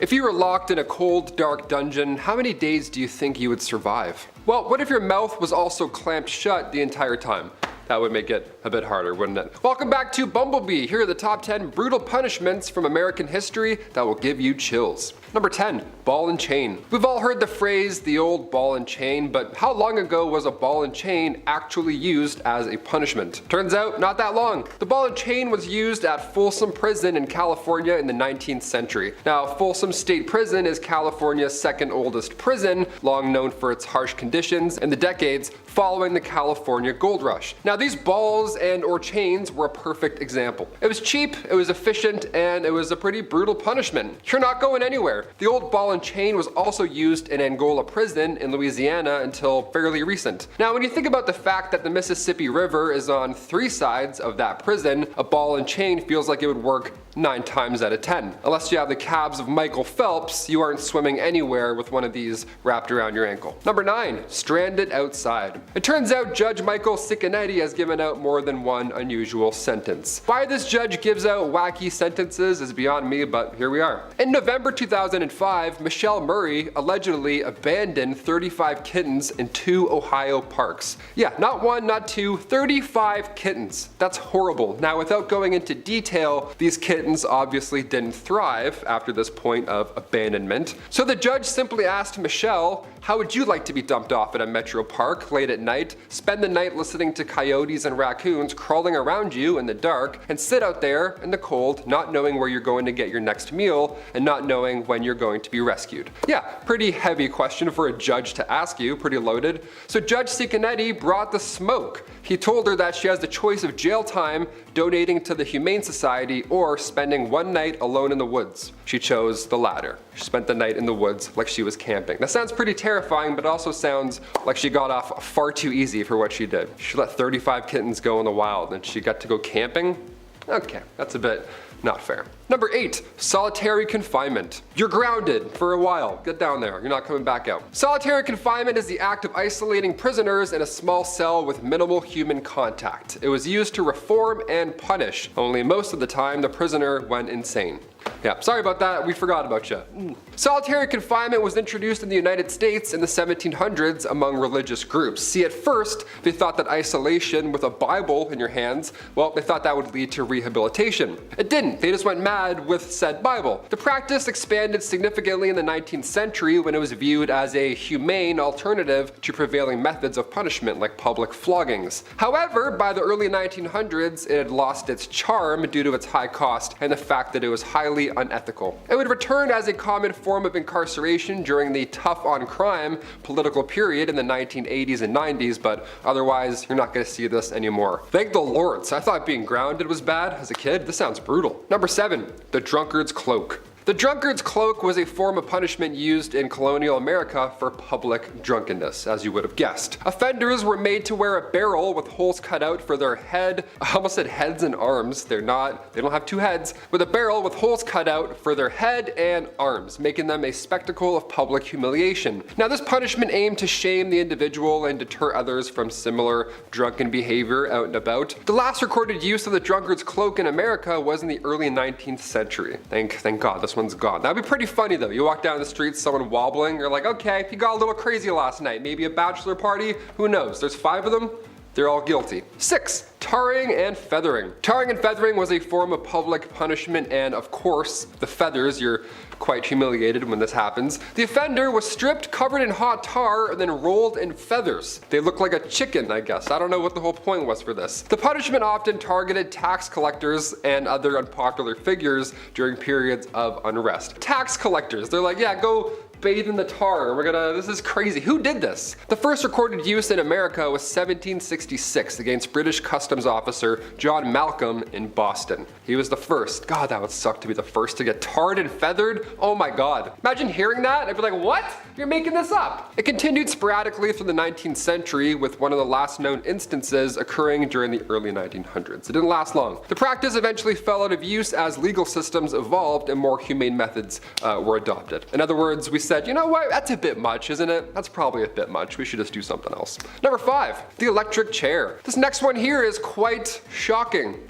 If you were locked in a cold, dark dungeon, how many days do you think you would survive? Well, what if your mouth was also clamped shut the entire time? That would make it a bit harder, wouldn't it? Welcome back to Bumblebee. Here are the top 10 brutal punishments from American history that will give you chills. Number 10, ball and chain. We've all heard the phrase, the old ball and chain, but how long ago was a ball and chain actually used as a punishment? Turns out, not that long. The ball and chain was used at Folsom Prison in California in the 19th century. Now, Folsom State Prison is California's second oldest prison, long known for its harsh conditions in the decades following the California Gold Rush. Now, these balls and or chains were a perfect example. It was cheap, it was efficient, and it was a pretty brutal punishment. You're not going anywhere. The old ball and chain was also used in Angola prison in Louisiana until fairly recent. Now, when you think about the fact that the Mississippi River is on 3 sides of that prison, a ball and chain feels like it would work 9 times out of 10. Unless you have the calves of Michael Phelps, you aren't swimming anywhere with one of these wrapped around your ankle. Number 9, stranded outside. It turns out Judge Michael Ciccinetti has given out more than one unusual sentence. Why this judge gives out wacky sentences is beyond me, but here we are. In November 2005, Michelle Murray allegedly abandoned 35 kittens in 2 Ohio parks. Yeah, not 1, not 2, 35 kittens. That's horrible. Now, without going into detail, these kittens obviously didn't thrive after this point of abandonment. So the judge simply asked Michelle, how would you like to be dumped off at a metro park late at night, spend the night listening to coyotes and raccoons crawling around you in the dark, and sit out there in the cold, not knowing where you're going to get your next meal, and not knowing when you're going to be rescued? Yeah, pretty heavy question for a judge to ask you, pretty loaded. So Judge Ciccinetti brought the smoke. He told her that she has the choice of jail time, donating to the Humane Society, or spending 1 night alone in the woods. She chose the latter. She spent the night in the woods like she was camping. That sounds pretty terrifying, but also sounds like she got off far too easy for what she did. She let 35 kittens go in the wild and she got to go camping? Okay, that's a bit not fair. Number 8, solitary confinement. You're grounded for a while. Get down there. You're not coming back out. Solitary confinement is the act of isolating prisoners in a small cell with minimal human contact. It was used to reform and punish, only most of the time the prisoner went insane. Yeah, sorry about that, we forgot about you. Solitary confinement was introduced in the United States in the 1700s among religious groups. See, at first, they thought that isolation with a Bible in your hands, well, they thought that would lead to rehabilitation. It didn't, they just went mad with said Bible. The practice expanded significantly in the 19th century when it was viewed as a humane alternative to prevailing methods of punishment like public floggings. However, by the early 1900s, it had lost its charm due to its high cost and the fact that it was highly unethical. It would return as a common form of incarceration during the tough on crime political period in the 1980s and 90s, but otherwise you're not going to see this anymore. Thank the Lord. I thought being grounded was bad as a kid. This sounds brutal. Number 7, the drunkard's cloak. The drunkard's cloak was a form of punishment used in colonial America for public drunkenness, as you would have guessed. Offenders were made to wear a barrel with holes cut out for their head. I almost said heads and arms. They don't have 2 heads. With a barrel with holes cut out for their head and arms, making them a spectacle of public humiliation. Now, this punishment aimed to shame the individual and deter others from similar drunken behavior out and about. The last recorded use of the drunkard's cloak in America was in the early 19th century. Thank God this one's gone. That'd be pretty funny though. You walk down the street, someone wobbling, you're like, okay, you got a little crazy last night. Maybe a bachelor party? Who knows? There's 5 of them. They're all guilty. 6, tarring and feathering. Tarring and feathering was a form of public punishment, and of course, the feathers, you're quite humiliated when this happens. The offender was stripped, covered in hot tar, and then rolled in feathers. They look like a chicken, I guess. I don't know what the whole point was for this. The punishment often targeted tax collectors and other unpopular figures during periods of unrest. Tax collectors, they're like, yeah, go bathe in the tar. This is crazy. Who did this? The first recorded use in America was 1766 against British customs officer John Malcolm in Boston. He was the first. God, that would suck to be the first to get tarred and feathered. Oh my God. Imagine hearing that. I'd be like, what? You're making this up. It continued sporadically through the 19th century, with one of the last known instances occurring during the early 1900s. It didn't last long. The practice eventually fell out of use as legal systems evolved and more humane methods were adopted. In other words, we said, you know what, that's a bit much, isn't it? That's probably a bit much. We should just do something else. Number 5, the electric chair. This next one here is quite shocking.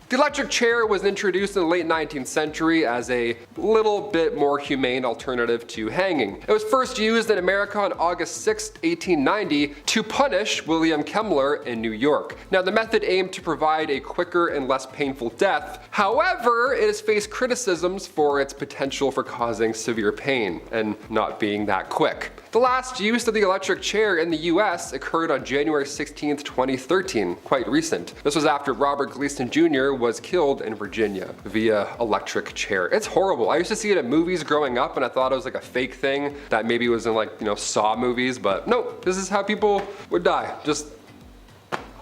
The electric chair was introduced in the late 19th century as a little bit more humane alternative to hanging. It was first used in America on August 6, 1890 to punish William Kemmler in New York. Now the method aimed to provide a quicker and less painful death. However, it has faced criticisms for its potential for causing severe pain and not being that quick. The last use of the electric chair in the US occurred on January 16, 2013, quite recent. This was after Robert Gleason Jr. was killed in Virginia via electric chair. It's horrible. I used to see it in movies growing up and I thought it was like a fake thing that maybe was in like, Saw movies, but no, this is how people would die. Just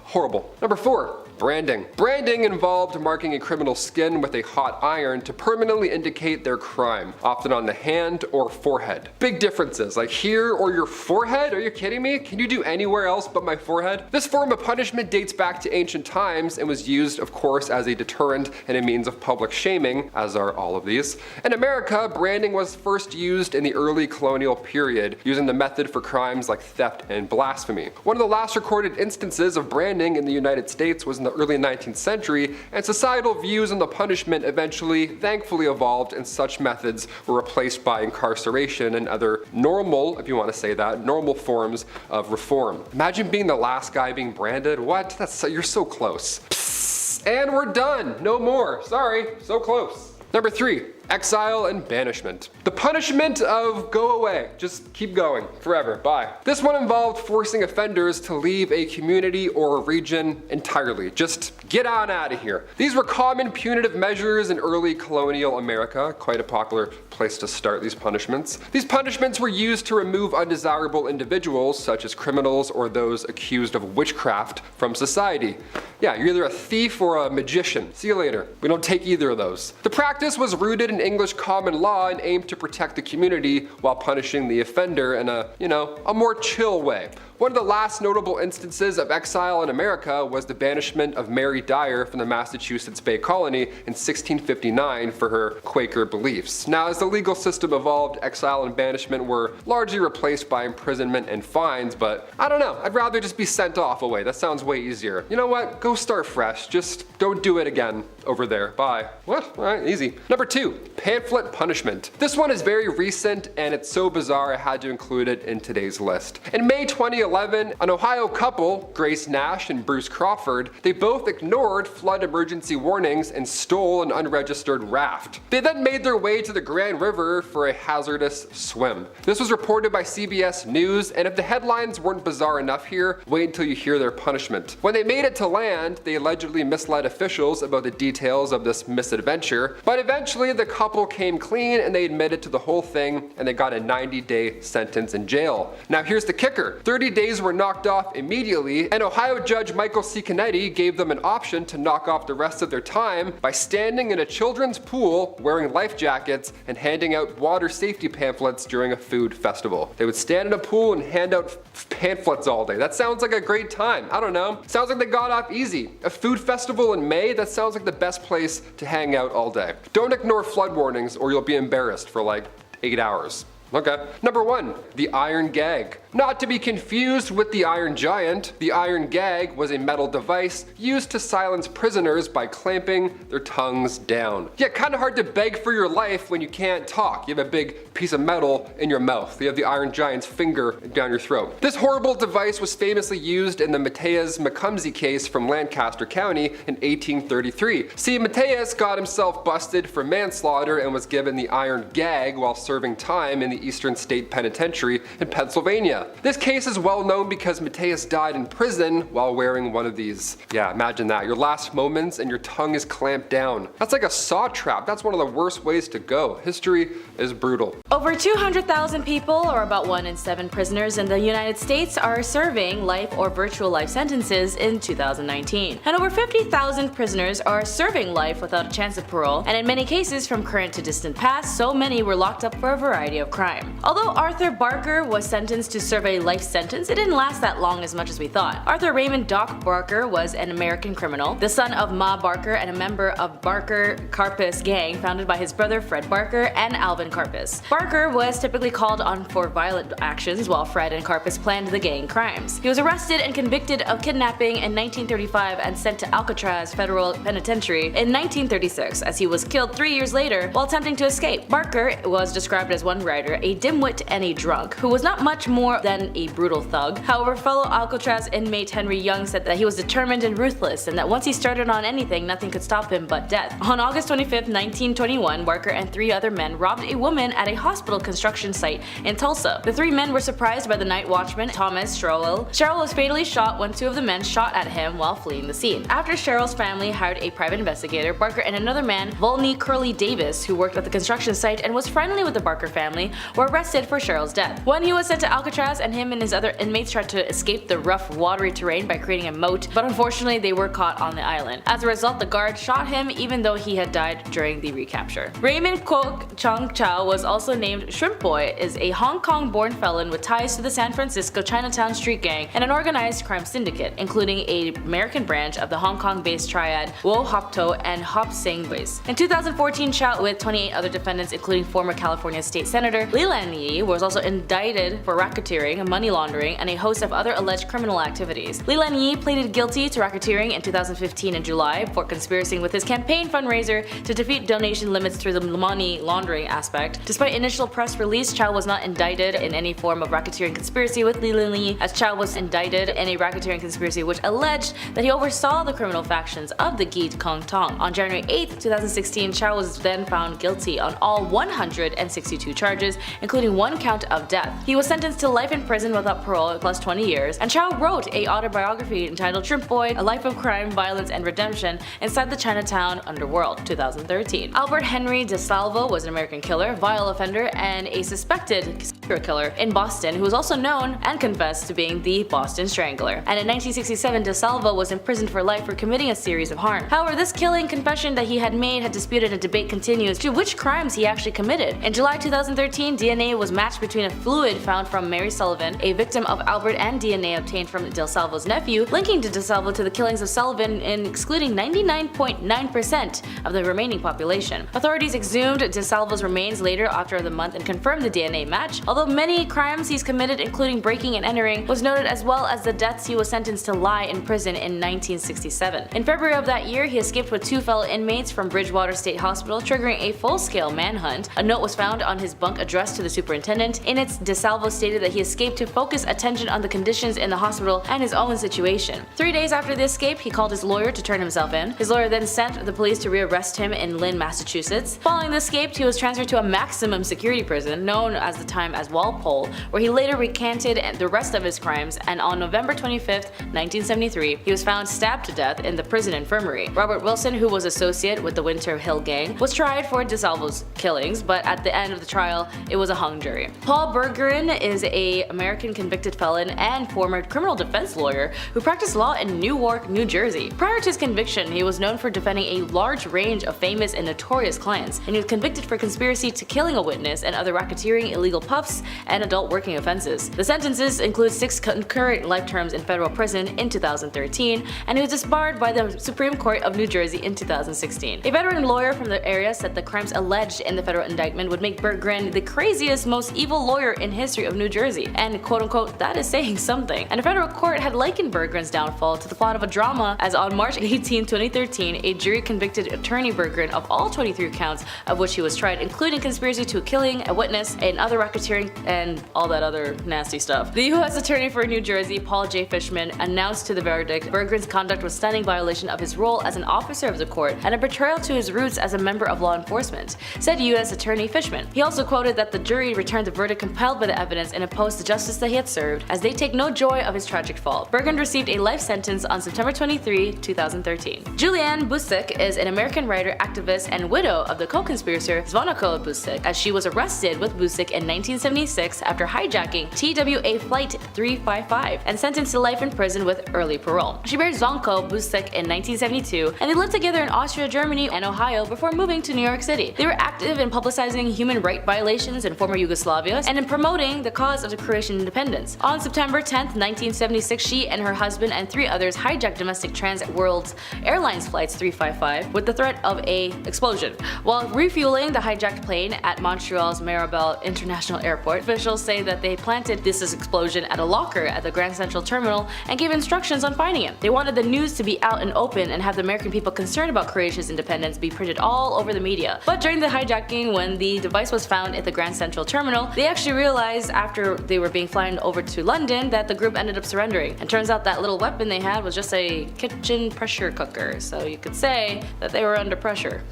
horrible. Number 4. Branding. Branding involved marking a criminal's skin with a hot iron to permanently indicate their crime, often on the hand or forehead. Big differences, like here or your forehead? Are you kidding me? Can you do anywhere else but my forehead? This form of punishment dates back to ancient times and was used, of course, as a deterrent and a means of public shaming, as are all of these. In America, branding was first used in the early colonial period, using the method for crimes like theft and blasphemy. One of the last recorded instances of branding in the United States was in the early 19th century, and societal views on the punishment eventually, thankfully, evolved, and such methods were replaced by incarceration and other normal, if you want to say that, normal forms of reform. Imagine being the last guy being branded. What? You're so close. Psst, and we're done. No more. Sorry. So close. Number 3. Exile and banishment. The punishment of go away, just keep going, forever, bye. This one involved forcing offenders to leave a community or a region entirely. Just get on out of here. These were common punitive measures in early colonial America, quite a popular place to start these punishments. These punishments were used to remove undesirable individuals, such as criminals or those accused of witchcraft, from society. Yeah, you're either a thief or a magician. See you later. We don't take either of those. The practice was rooted in English common law and aimed to protect the community while punishing the offender in a more chill way. One of the last notable instances of exile in America was the banishment of Mary Dyer from the Massachusetts Bay Colony in 1659 for her Quaker beliefs. Now, as the legal system evolved, exile and banishment were largely replaced by imprisonment and fines, but I don't know, I'd rather just be sent off away. That sounds way easier. You know what? Go start fresh. Just don't do it again over there. Bye. What? Alright, easy. Number 2, pamphlet punishment. This one is very recent and it's so bizarre I had to include it in today's list. In May 2011, an Ohio couple, Grace Nash and Bruce Crawford, they both ignored flood emergency warnings and stole an unregistered raft. They then made their way to the Grand River for a hazardous swim. This was reported by CBS News, and if the headlines weren't bizarre enough here, wait until you hear their punishment. When they made it to land, they allegedly misled officials about the details of this misadventure, but eventually the couple came clean and they admitted to the whole thing and they got a 90-day sentence in jail. Now here's the kicker. 30 days were knocked off immediately, and Ohio Judge Michael C. Canetti gave them an option to knock off the rest of their time by standing in a children's pool, wearing life jackets, and handing out water safety pamphlets during a food festival. They would stand in a pool and hand out pamphlets all day. That sounds like a great time. I don't know. Sounds like they got off easy. A food festival in May? That sounds like the best place to hang out all day. Don't ignore flood warnings or you'll be embarrassed for like 8 hours. Okay. Number 1, the iron gag. Not to be confused with the Iron Giant, the iron gag was a metal device used to silence prisoners by clamping their tongues down. Yeah, kind of hard to beg for your life when you can't talk. You have a big piece of metal in your mouth. You have the Iron Giant's finger down your throat. This horrible device was famously used in the Matthias Macumsey case from Lancaster County in 1833. See, Matthias got himself busted for manslaughter and was given the iron gag while serving time in the Eastern State Penitentiary in Pennsylvania. This case is well known because Matthias died in prison while wearing one of these. Yeah, imagine that. Your last moments and your tongue is clamped down. That's like a saw trap. That's one of the worst ways to go. History is brutal. Over 200,000 people, or about 1 in 7 prisoners in the United States, are serving life or virtual life sentences in 2019. And over 50,000 prisoners are serving life without a chance of parole, and in many cases from current to distant past, so many were locked up for a variety of crimes. crime. Although Arthur Barker was sentenced to serve a life sentence, it didn't last that long as much as we thought. Arthur Raymond Doc Barker was an American criminal, the son of Ma Barker and a member of Barker Karpus gang founded by his brother Fred Barker and Alvin Karpus. Barker was typically called on for violent actions while Fred and Karpus planned the gang crimes. He was arrested and convicted of kidnapping in 1935 and sent to Alcatraz Federal Penitentiary in 1936 as he was killed 3 years later while attempting to escape. Barker was described as one writer, a dimwit and a drunk, who was not much more than a brutal thug. However, fellow Alcatraz inmate Henry Young said that he was determined and ruthless and that once he started on anything, nothing could stop him but death. On August 25, 1921, Barker and 3 other men robbed a woman at a hospital construction site in Tulsa. The 3 men were surprised by the night watchman, Thomas Sherrill. Sherrill was fatally shot when 2 of the men shot at him while fleeing the scene. After Sherrill's family hired a private investigator, Barker and another man, Volney Curly Davis, who worked at the construction site and was friendly with the Barker family, were arrested for Sherrill's death. When he was sent to Alcatraz, and him and his other inmates tried to escape the rough, watery terrain by creating a moat, but unfortunately they were caught on the island. As a result, the guard shot him even though he had died during the recapture. Raymond Kwok Chung Chow was also named Shrimp Boy, is a Hong Kong-born felon with ties to the San Francisco Chinatown street gang and an organized crime syndicate, including an American branch of the Hong Kong-based triad Wo Hop To and Hop Sing Boys. In 2014, Chow, with 28 other defendants including former California State Senator Leland Yee, was also indicted for racketeering, money laundering, and a host of other alleged criminal activities. Leland Yee pleaded guilty to racketeering in 2015 in July for conspiring with his campaign fundraiser to defeat donation limits through the money laundering aspect. Despite initial press release, Chow was not indicted in any form of racketeering conspiracy with Leland Yee, as Chow was indicted in a racketeering conspiracy which alleged that he oversaw the criminal factions of the Geet Kong Tong. On January 8, 2016, Chow was then found guilty on all 162 charges, including 1 count of death. He was sentenced to life in prison without parole plus 20 years, and Chow wrote a autobiography entitled Shrimp Boy: A Life of Crime, Violence, and Redemption Inside the Chinatown Underworld, 2013. Albert Henry DeSalvo was an American killer, vile offender, and a suspected serial killer in Boston who was also known and confessed to being the Boston Strangler. And in 1967, DeSalvo was imprisoned for life for committing a series of harm. However, this killing confession that he had made had disputed, and debate continues to which crimes he actually committed. In July 2013, DNA was matched between a fluid found from Mary Sullivan, a victim of Albert, and DNA obtained from DeSalvo's nephew, linking DeSalvo to the killings of Sullivan and excluding 99.9% of the remaining population. Authorities exhumed DeSalvo's remains later after the month and confirmed the DNA match, although many crimes he's committed, including breaking and entering, was noted, as well as the deaths he was sentenced to lie in prison in 1967. In February of that year, he escaped with 2 fellow inmates from Bridgewater State Hospital, triggering a full-scale manhunt. A note was found on his bunk addressed to the superintendent. In it, DeSalvo stated that he escaped to focus attention on the conditions in the hospital and his own situation. 3 days after the escape, he called his lawyer to turn himself in. His lawyer then sent the police to rearrest him in Lynn, Massachusetts. Following the escape, he was transferred to a maximum security prison known at the time as Walpole, where he later recanted the rest of his crimes, and on November 25, 1973, he was found stabbed to death in the prison infirmary. Robert Wilson, who was associate with the Winter Hill Gang, was tried for DeSalvo's killings, but at the end of the trial, it was a hung jury. Paul Bergeron is an American convicted felon and former criminal defense lawyer who practiced law in Newark, New Jersey. Prior to his conviction, he was known for defending a large range of famous and notorious clients, and he was convicted for conspiracy to killing a witness and other racketeering, illegal puffs, and adult working offenses. The sentences include 6 concurrent life terms in federal prison in 2013, and he was disbarred by the Supreme Court of New Jersey in 2016. A veteran lawyer from the area said the crimes alleged in the federal indictment would make Bergeron the craziest, most evil lawyer in history of New Jersey, and quote-unquote, that is saying something. And a federal court had likened Bergeron's downfall to the plot of a drama, as on March 18, 2013, a jury convicted attorney Bergeron of all 23 counts of which he was tried, including conspiracy to killing a witness and other racketeering and all that other nasty stuff. The U.S. Attorney for New Jersey, Paul J. Fishman, announced to the verdict Bergeron's conduct was stunning violation of his role as an officer of the court and a betrayal to his roots as a member of law enforcement, said U.S. Attorney Fishman. He also quoted that the jury returned the verdict compelled by the evidence and opposed the justice that he had served, as they take no joy of his tragic fall. Bergeron received a life sentence on September 23, 2013. Julianne Busek is an American writer, activist, and widow of the co-conspirator Zvonko Busek, as she was arrested with Busek in 1976 after hijacking TWA Flight 355 and sentenced to life in prison with early parole. She married Zvonko Busek in 1972, and they lived together in Austria, Germany, and Ohio before moving to New York City. They were active in publicizing human rights violations elections in former Yugoslavia and in promoting the cause of the Croatian independence. On September 10, 1976, she and her husband and 3 others hijacked domestic Trans World Airlines flights 355 with the threat of a explosion. While refueling the hijacked plane at Montreal's Mirabel International Airport, officials say that they planted this explosion at a locker at the Grand Central Terminal and gave instructions on finding it. They wanted the news to be out and open and have the American people concerned about Croatia's independence be printed all over the media. But during the hijacking, when the device was found at the Grand Central Terminal, they actually realized after they were being flown over to London that the group ended up surrendering. And turns out that little weapon they had was just a kitchen pressure cooker, so you could say that they were under pressure.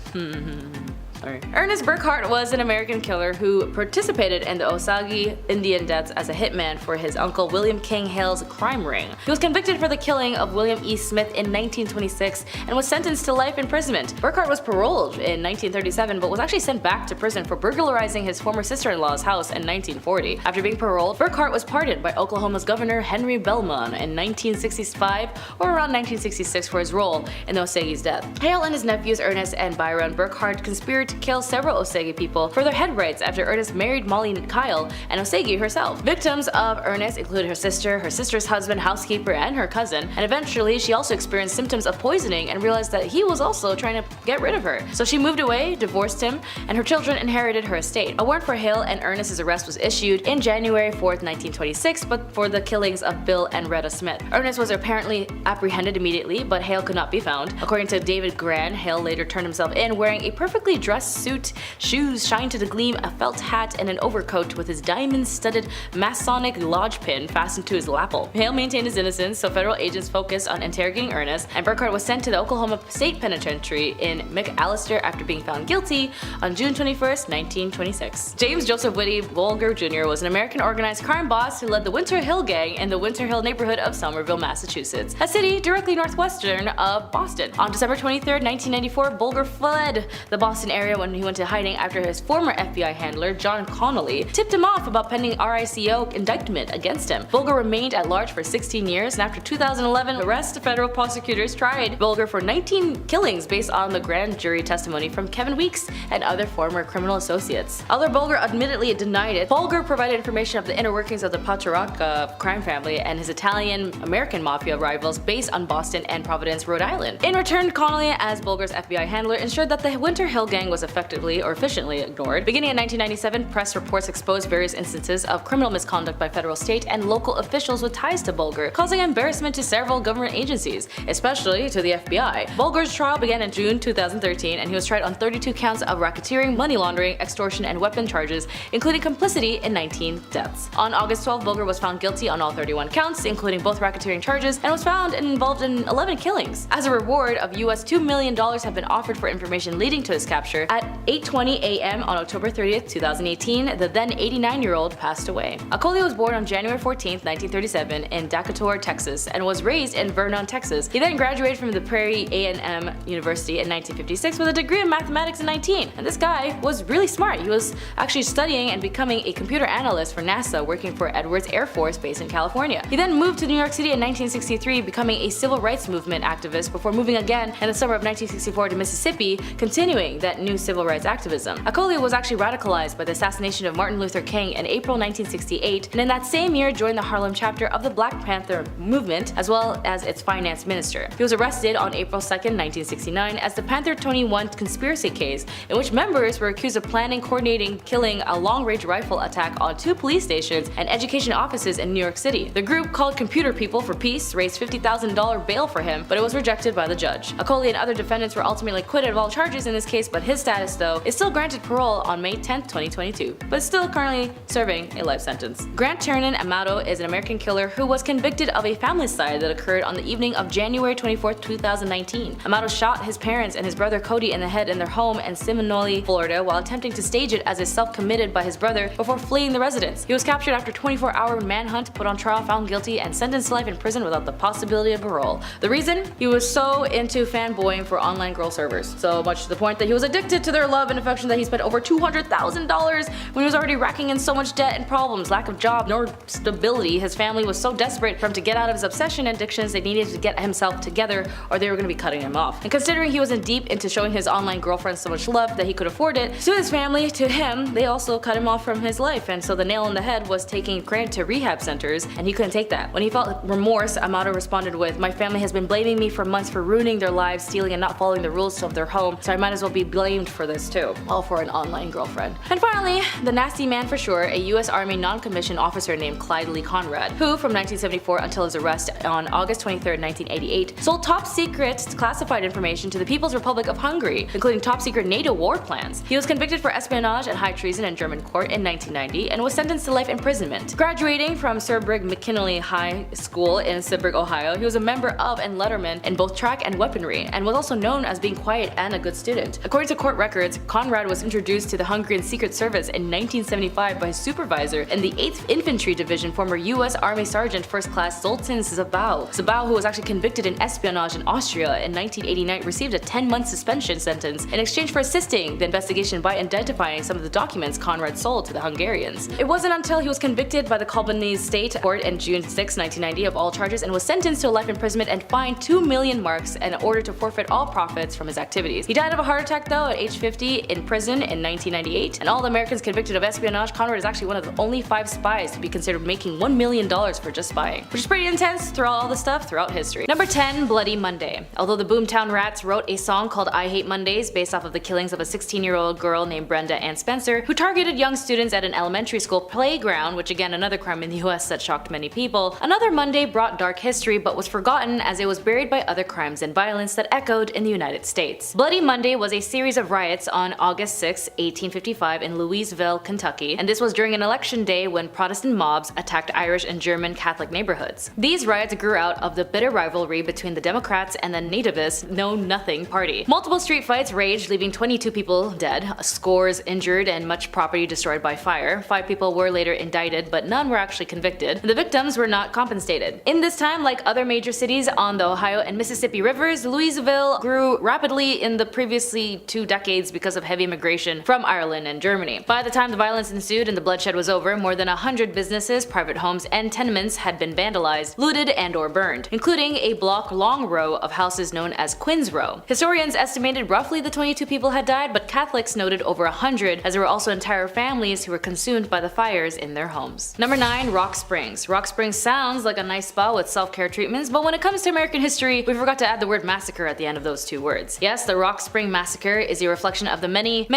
Ernest Burkhart was an American killer who participated in the Osage Indian deaths as a hitman for his uncle William King Hale's crime ring. He was convicted for the killing of William E. Smith in 1926 and was sentenced to life imprisonment. Burkhart was paroled in 1937 but was actually sent back to prison for burglarizing his former sister-in-law's house in 1940. After being paroled, Burkhart was pardoned by Oklahoma's Governor Henry Bellman in 1965 or around 1966 for his role in the Osage's death. Hale and his nephews Ernest and Byron Burkhart conspired to kill several Osage people for their head rights after Ernest married Molly Kyle, an Osage herself. Victims of Ernest included her sister's husband, housekeeper, and her cousin, and eventually she also experienced symptoms of poisoning and realized that he was also trying to get rid of her. So she moved away, divorced him, and her children inherited her estate. A warrant for Hale and Ernest's arrest was issued in January 4th, 1926, but for the killings of Bill and Retta Smith. Ernest was apparently apprehended immediately, but Hale could not be found. According to David Gran, Hale later turned himself in wearing a perfectly dressed suit, shoes shined to the gleam, a felt hat, and an overcoat with his diamond-studded Masonic lodge pin fastened to his lapel. Hale maintained his innocence, so federal agents focused on interrogating Ernest, and Burkhart was sent to the Oklahoma State Penitentiary in McAllister after being found guilty on June 21, 1926. James Joseph Whitty Bulger Jr. was an American organized crime boss who led the Winter Hill Gang in the Winter Hill neighborhood of Somerville, Massachusetts, a city directly northwestern of Boston. On December 23, 1994, Bulger fled the Boston area when he went to hiding after his former FBI handler, John Connolly, tipped him off about pending RICO indictment against him. Bulger remained at large for 16 years, and after 2011 arrest, federal prosecutors tried Bulger for 19 killings based on the grand jury testimony from Kevin Weeks and other former criminal associates. Although Bulger admittedly denied it, Bulger provided information of the inner workings of the Patriarca crime family and his Italian-American mafia rivals based on Boston and Providence, Rhode Island. In return, Connolly, as Bulger's FBI handler, ensured that the Winter Hill Gang was effectively or efficiently ignored. Beginning in 1997, press reports exposed various instances of criminal misconduct by federal, state, and local officials with ties to Bulger, causing embarrassment to several government agencies, especially to the FBI. Bulger's trial began in June 2013, and he was tried on 32 counts of racketeering, money laundering, extortion, and weapon charges, including complicity in 19 deaths. On August 12, Bulger was found guilty on all 31 counts, including both racketeering charges, and was found involved in 11 killings. As a reward of US $2 million have been offered for information leading to his capture. At 8:20 a.m. on October 30th, 2018, the then 89-year-old passed away. Acoli was born on January 14, 1937 in Decatur, Texas, and was raised in Vernon, Texas. He then graduated from the Prairie A&M University in 1956 with a degree in mathematics in 19. And this guy was really smart. He was actually studying and becoming a computer analyst for NASA, working for Edwards Air Force Base in California. He then moved to New York City in 1963, becoming a civil rights movement activist before moving again in the summer of 1964 to Mississippi, continuing that new civil rights activism. Acoli was actually radicalized by the assassination of Martin Luther King in April 1968, and in that same year joined the Harlem chapter of the Black Panther movement, as well as its finance minister. He was arrested on April 2, 1969 as the Panther 21 conspiracy case, in which members were accused of planning, coordinating, killing a long-range rifle attack on 2 police stations and education offices in New York City. The group, called Computer People for Peace, raised $50,000 bail for him, but it was rejected by the judge. Acoli and other defendants were ultimately acquitted of all charges in this case, but his status, though, is still granted parole on May 10, 2022, but is still currently serving a life sentence. Grant Chernin Amato is an American killer who was convicted of a family-side that occurred on the evening of January 24, 2019. Amato shot his parents and his brother Cody in the head in their home in Seminole, Florida, while attempting to stage it as a self-committed by his brother before fleeing the residence. He was captured after a 24-hour manhunt, put on trial, found guilty, and sentenced to life in prison without the possibility of parole. The reason? He was so into fanboying for online girl servers, so much to the point that he was addicted admitted to their love and affection that he spent over $200,000 when he was already racking in so much debt and problems, lack of job, nor stability. His family was so desperate for him to get out of his obsession and addictions, they needed to get himself together or they were going to be cutting him off. And considering he wasn't deep into showing his online girlfriend so much love that he could afford it, to his family, to him, they also cut him off from his life. And so the nail in the head was taking Grant to rehab centers, and he couldn't take that. When he felt remorse, Amato responded with, "My family has been blaming me for months for ruining their lives, stealing and not following the rules of their home, so I might as well be blamed for this too." All for an online girlfriend. And finally, the nasty man for sure, a US Army non-commissioned officer named Clyde Lee Conrad, who from 1974 until his arrest on August 23, 1988, sold top secret classified information to the People's Republic of Hungary, including top secret NATO war plans. He was convicted for espionage and high treason in German court in 1990 and was sentenced to life imprisonment. Graduating from Sir Brigg McKinley High School in Sibrig, Ohio, he was a member of and letterman in both track and weaponry, and was also known as being quiet and a good student. According to court records, Conrad was introduced to the Hungarian Secret Service in 1975 by his supervisor in the 8th Infantry Division, former US Army Sergeant First Class Zoltan Szabó. Szabó, who was actually convicted in espionage in Austria in 1989, received a 10-month suspension sentence in exchange for assisting the investigation by identifying some of the documents Conrad sold to the Hungarians. It wasn't until he was convicted by the Kölbeni State Court in June 6, 1990 of all charges and was sentenced to a life imprisonment and fined 2 million marks in order to forfeit all profits from his activities. He died of a heart attack though at age 50 in prison in 1998, and all the Americans convicted of espionage, Conrad is actually one of the only 5 spies to be considered making $1 million for just spying, which is pretty intense throughout all the stuff throughout history. Number 10, Bloody Monday. Although the Boomtown Rats wrote a song called I Hate Mondays based off of the killings of a 16-year-old girl named Brenda Ann Spencer, who targeted young students at an elementary school playground, which again another crime in the US that shocked many people, another Monday brought dark history but was forgotten as it was buried by other crimes and violence that echoed in the United States. Bloody Monday was a series of riots on August 6, 1855 in Louisville, Kentucky, and this was during an election day when Protestant mobs attacked Irish and German Catholic neighborhoods. These riots grew out of the bitter rivalry between the Democrats and the nativist Know Nothing Party. Multiple street fights raged, leaving 22 people dead, scores injured, and much property destroyed by fire. 5 people were later indicted, but none were actually convicted. The victims were not compensated. In this time, like other major cities on the Ohio and Mississippi rivers, Louisville grew rapidly in the previously 2 decades because of heavy immigration from Ireland and Germany. By the time the violence ensued and the bloodshed was over, more than 100 businesses, private homes, and tenements had been vandalized, looted, and/or burned, including a block-long row of houses known as Quinn's Row. Historians estimated roughly the 22 people had died, but Catholics noted over 100, as there were also entire families who were consumed by the fires in their homes. Number 9, Rock Springs. Rock Springs sounds like a nice spa with self-care treatments, but when it comes to American history, we forgot to add the word massacre at the end of those 2 words. Yes, the Rock Spring Massacre is a reflection of the many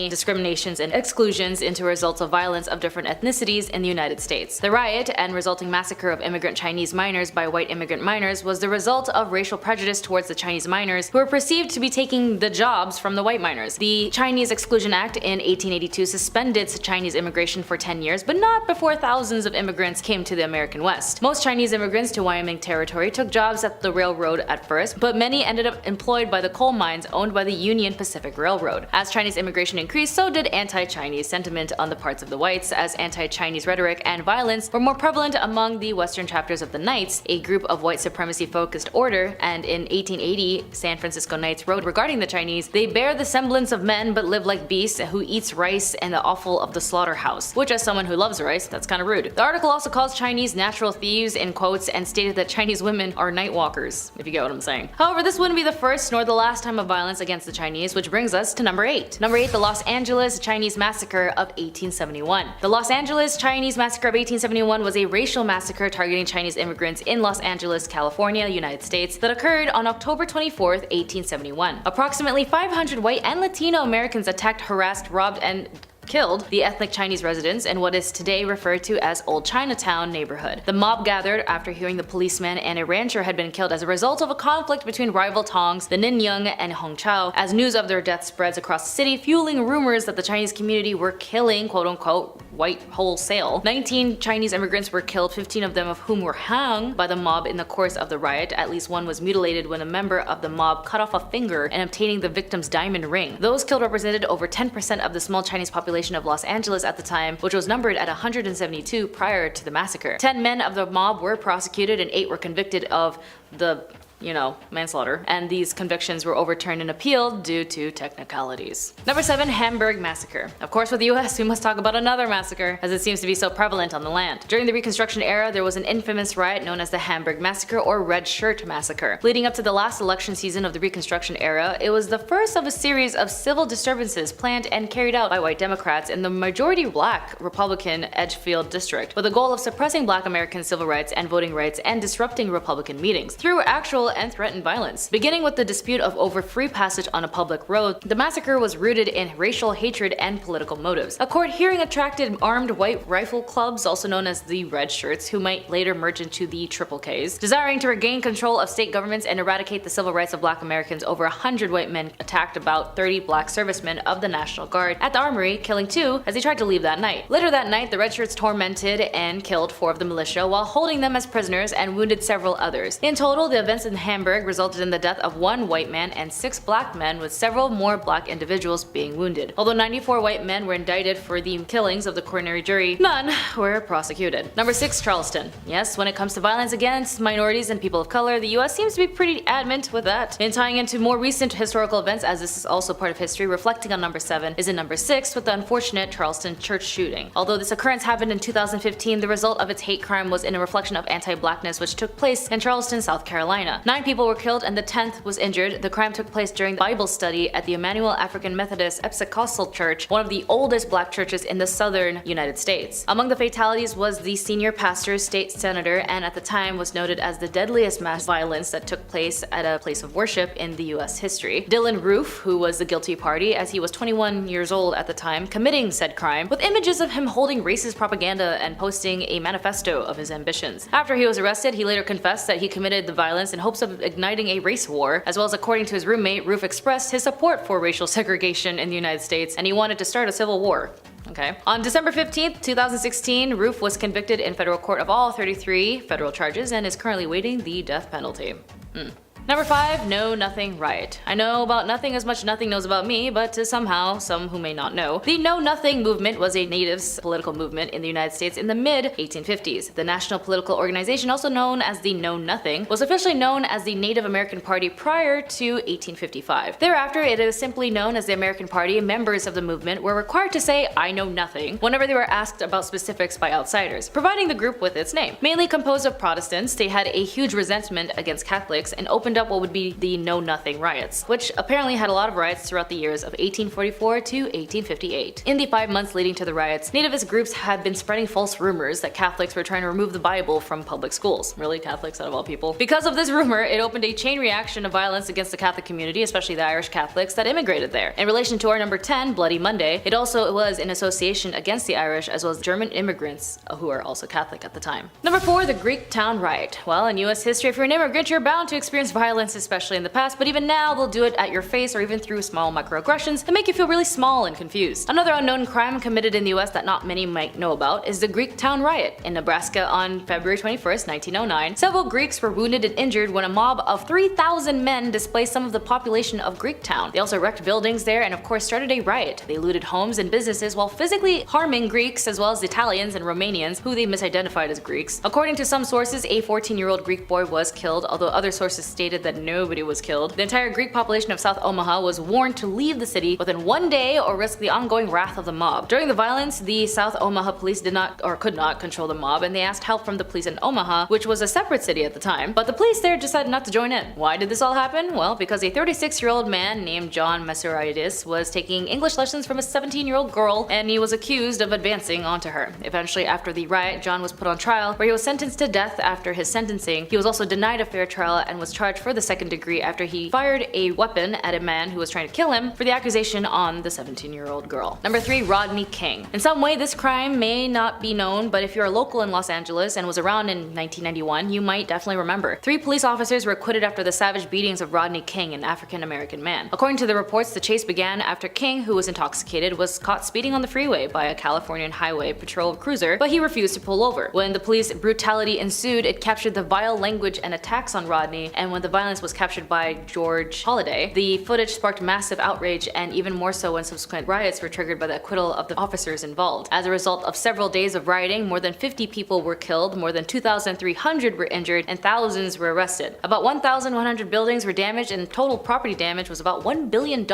discriminations and exclusions into results of violence of different ethnicities in the United States. The riot and resulting massacre of immigrant Chinese miners by white immigrant miners was the result of racial prejudice towards the Chinese miners who were perceived to be taking the jobs from the white miners. The Chinese Exclusion Act in 1882 suspended Chinese immigration for 10 years, but not before thousands of immigrants came to the American West. Most Chinese immigrants to Wyoming Territory took jobs at the railroad at first, but many ended up employed by the coal mines owned by the Union Pacific Railroad. As Chinese immigration increased, so did anti-Chinese sentiment on the parts of the whites, as anti-Chinese rhetoric and violence were more prevalent among the western chapters of the Knights, a group of white supremacy-focused order, and in 1880, San Francisco Knights wrote regarding the Chinese, "They bear the semblance of men but live like beasts, who eats rice and the offal of the slaughterhouse," which as someone who loves rice, that's kinda rude. The article also calls Chinese natural thieves in quotes and stated that Chinese women are night walkers, if you get what I'm saying. However, this wouldn't be the first nor the last time of violence against the Chinese, which brings us to number 8. Number 8, the Los Angeles Chinese Massacre of 1871. The Los Angeles Chinese Massacre of 1871 was a racial massacre targeting Chinese immigrants in Los Angeles, California, United States, that occurred on October 24, 1871. Approximately 500 white and Latino Americans attacked, harassed, robbed, and killed the ethnic Chinese residents in what is today referred to as Old Chinatown neighborhood. The mob gathered after hearing the policeman and a rancher had been killed as a result of a conflict between rival Tongs, the Ninyang and Hongqiao, as news of their deaths spreads across the city, fueling rumors that the Chinese community were killing quote-unquote white wholesale. 19 Chinese immigrants were killed, 15 of them of whom were hung by the mob in the course of the riot. At least one was mutilated when a member of the mob cut off a finger and obtaining the victim's diamond ring. Those killed represented over 10% of the small Chinese population of Los Angeles at the time, which was numbered at 172 prior to the massacre. 10 men of the mob were prosecuted and 8 were convicted of the manslaughter, and these convictions were overturned and appealed due to technicalities. Number 7. Hamburg Massacre. Of course, with the US, we must talk about another massacre, as it seems to be so prevalent on the land. During the Reconstruction era, there was an infamous riot known as the Hamburg Massacre or Red Shirt Massacre. Leading up to the last election season of the Reconstruction era, it was the first of a series of civil disturbances planned and carried out by white Democrats in the majority black Republican Edgefield district, with the goal of suppressing black American civil rights and voting rights and disrupting Republican meetings through actual and threatened violence. Beginning with the dispute of over free passage on a public road, the massacre was rooted in racial hatred and political motives. A court hearing attracted armed white rifle clubs, also known as the Red Shirts, who might later merge into the Triple Ks, desiring to regain control of state governments and eradicate the civil rights of black Americans. Over 100 white men attacked about 30 black servicemen of the National Guard at the armory, killing 2 as they tried to leave that night. Later that night, the Red Shirts tormented and killed 4 of the militia while holding them as prisoners and wounded several others. In total, the events in Hamburg resulted in the death of 1 white man and 6 black men, with several more black individuals being wounded. Although 94 white men were indicted for the killings of the coronary jury, none were prosecuted. Number 6. Charleston. Yes, when it comes to violence against minorities and people of color, the US seems to be pretty adamant with that. In tying into more recent historical events, as this is also part of history, reflecting on number 7 is in number 6 with the unfortunate Charleston church shooting. Although this occurrence happened in 2015, the result of its hate crime was in a reflection of anti-blackness which took place in Charleston, South Carolina. 9 people were killed and the 10th was injured. The crime took place during the Bible study at the Emmanuel African Methodist Episcopal Church, one of the oldest black churches in the southern United States. Among the fatalities was the senior pastor, state senator, and at the time was noted as the deadliest mass violence that took place at a place of worship in the US history. Dylan Roof, who was the guilty party as he was 21 years old at the time, committing said crime, with images of him holding racist propaganda and posting a manifesto of his ambitions. After he was arrested, he later confessed that he committed the violence in hopes of igniting a race war, as well as according to his roommate, Roof expressed his support for racial segregation in the United States and he wanted to start a civil war. Okay. On December 15th, 2016, Roof was convicted in federal court of all 33 federal charges and is currently awaiting the death penalty. Number 5. Know Nothing Riot. I know about nothing as much nothing knows about me, but somehow, some who may not know, the Know Nothing movement was a natives political movement in the United States in the mid-1850s. The national political organization, also known as the Know Nothing, was officially known as the Native American Party prior to 1855. Thereafter, it is simply known as the American Party. Members of the movement were required to say, "I know nothing," whenever they were asked about specifics by outsiders, providing the group with its name. Mainly composed of Protestants, they had a huge resentment against Catholics and opened up what would be the Know Nothing riots, which apparently had a lot of riots throughout the years of 1844 to 1858. In the 5 months leading to the riots, nativist groups had been spreading false rumors that Catholics were trying to remove the Bible from public schools. Really, Catholics out of all people? Because of this rumor, it opened a chain reaction of violence against the Catholic community, especially the Irish Catholics that immigrated there. In relation to our number 10, Bloody Monday, it also was in association against the Irish as well as German immigrants who are also Catholic at the time. Number 4, the Greek Town Riot. Well, in US history, if you're an immigrant, you're bound to experience violence, especially in the past, but even now they'll do it at your face or even through small microaggressions that make you feel really small and confused. Another unknown crime committed in the US that not many might know about is the Greek Town Riot in Nebraska on February 21st, 1909. Several Greeks were wounded and injured when a mob of 3,000 men displaced some of the population of Greektown. They also wrecked buildings there and of course started a riot. They looted homes and businesses while physically harming Greeks as well as Italians and Romanians who they misidentified as Greeks. According to some sources, a 14-year-old Greek boy was killed, although other sources stated that nobody was killed. The entire Greek population of South Omaha was warned to leave the city within 1 day or risk the ongoing wrath of the mob. During the violence, the South Omaha police did not or could not control the mob and they asked help from the police in Omaha, which was a separate city at the time, but the police there decided not to join in. Why did this all happen? Well, because a 36-year-old man named John Massacre was taking English lessons from a 17-year-old girl and he was accused of advancing onto her. Eventually, after the riot, John was put on trial where he was sentenced to death. After his sentencing, he was also denied a fair trial and was charged for the second degree after he fired a weapon at a man who was trying to kill him for the accusation on the 17-year-old girl. Number 3, Rodney King. In some way, this crime may not be known, but if you're a local in Los Angeles and was around in 1991, you might definitely remember. 3 police officers were acquitted after the savage beatings of Rodney King, an African-American man. According to the reports, the chase began after King, who was intoxicated, was caught speeding on the freeway by a Californian highway patrol cruiser, but he refused to pull over. When the police brutality ensued, it captured the vile language and attacks on Rodney, and when the violence was captured by George Holliday. The footage sparked massive outrage, and even more so when subsequent riots were triggered by the acquittal of the officers involved. As a result of several days of rioting, more than 50 people were killed, more than 2,300 were injured, and thousands were arrested. About 1,100 buildings were damaged, and total property damage was about $1 billion,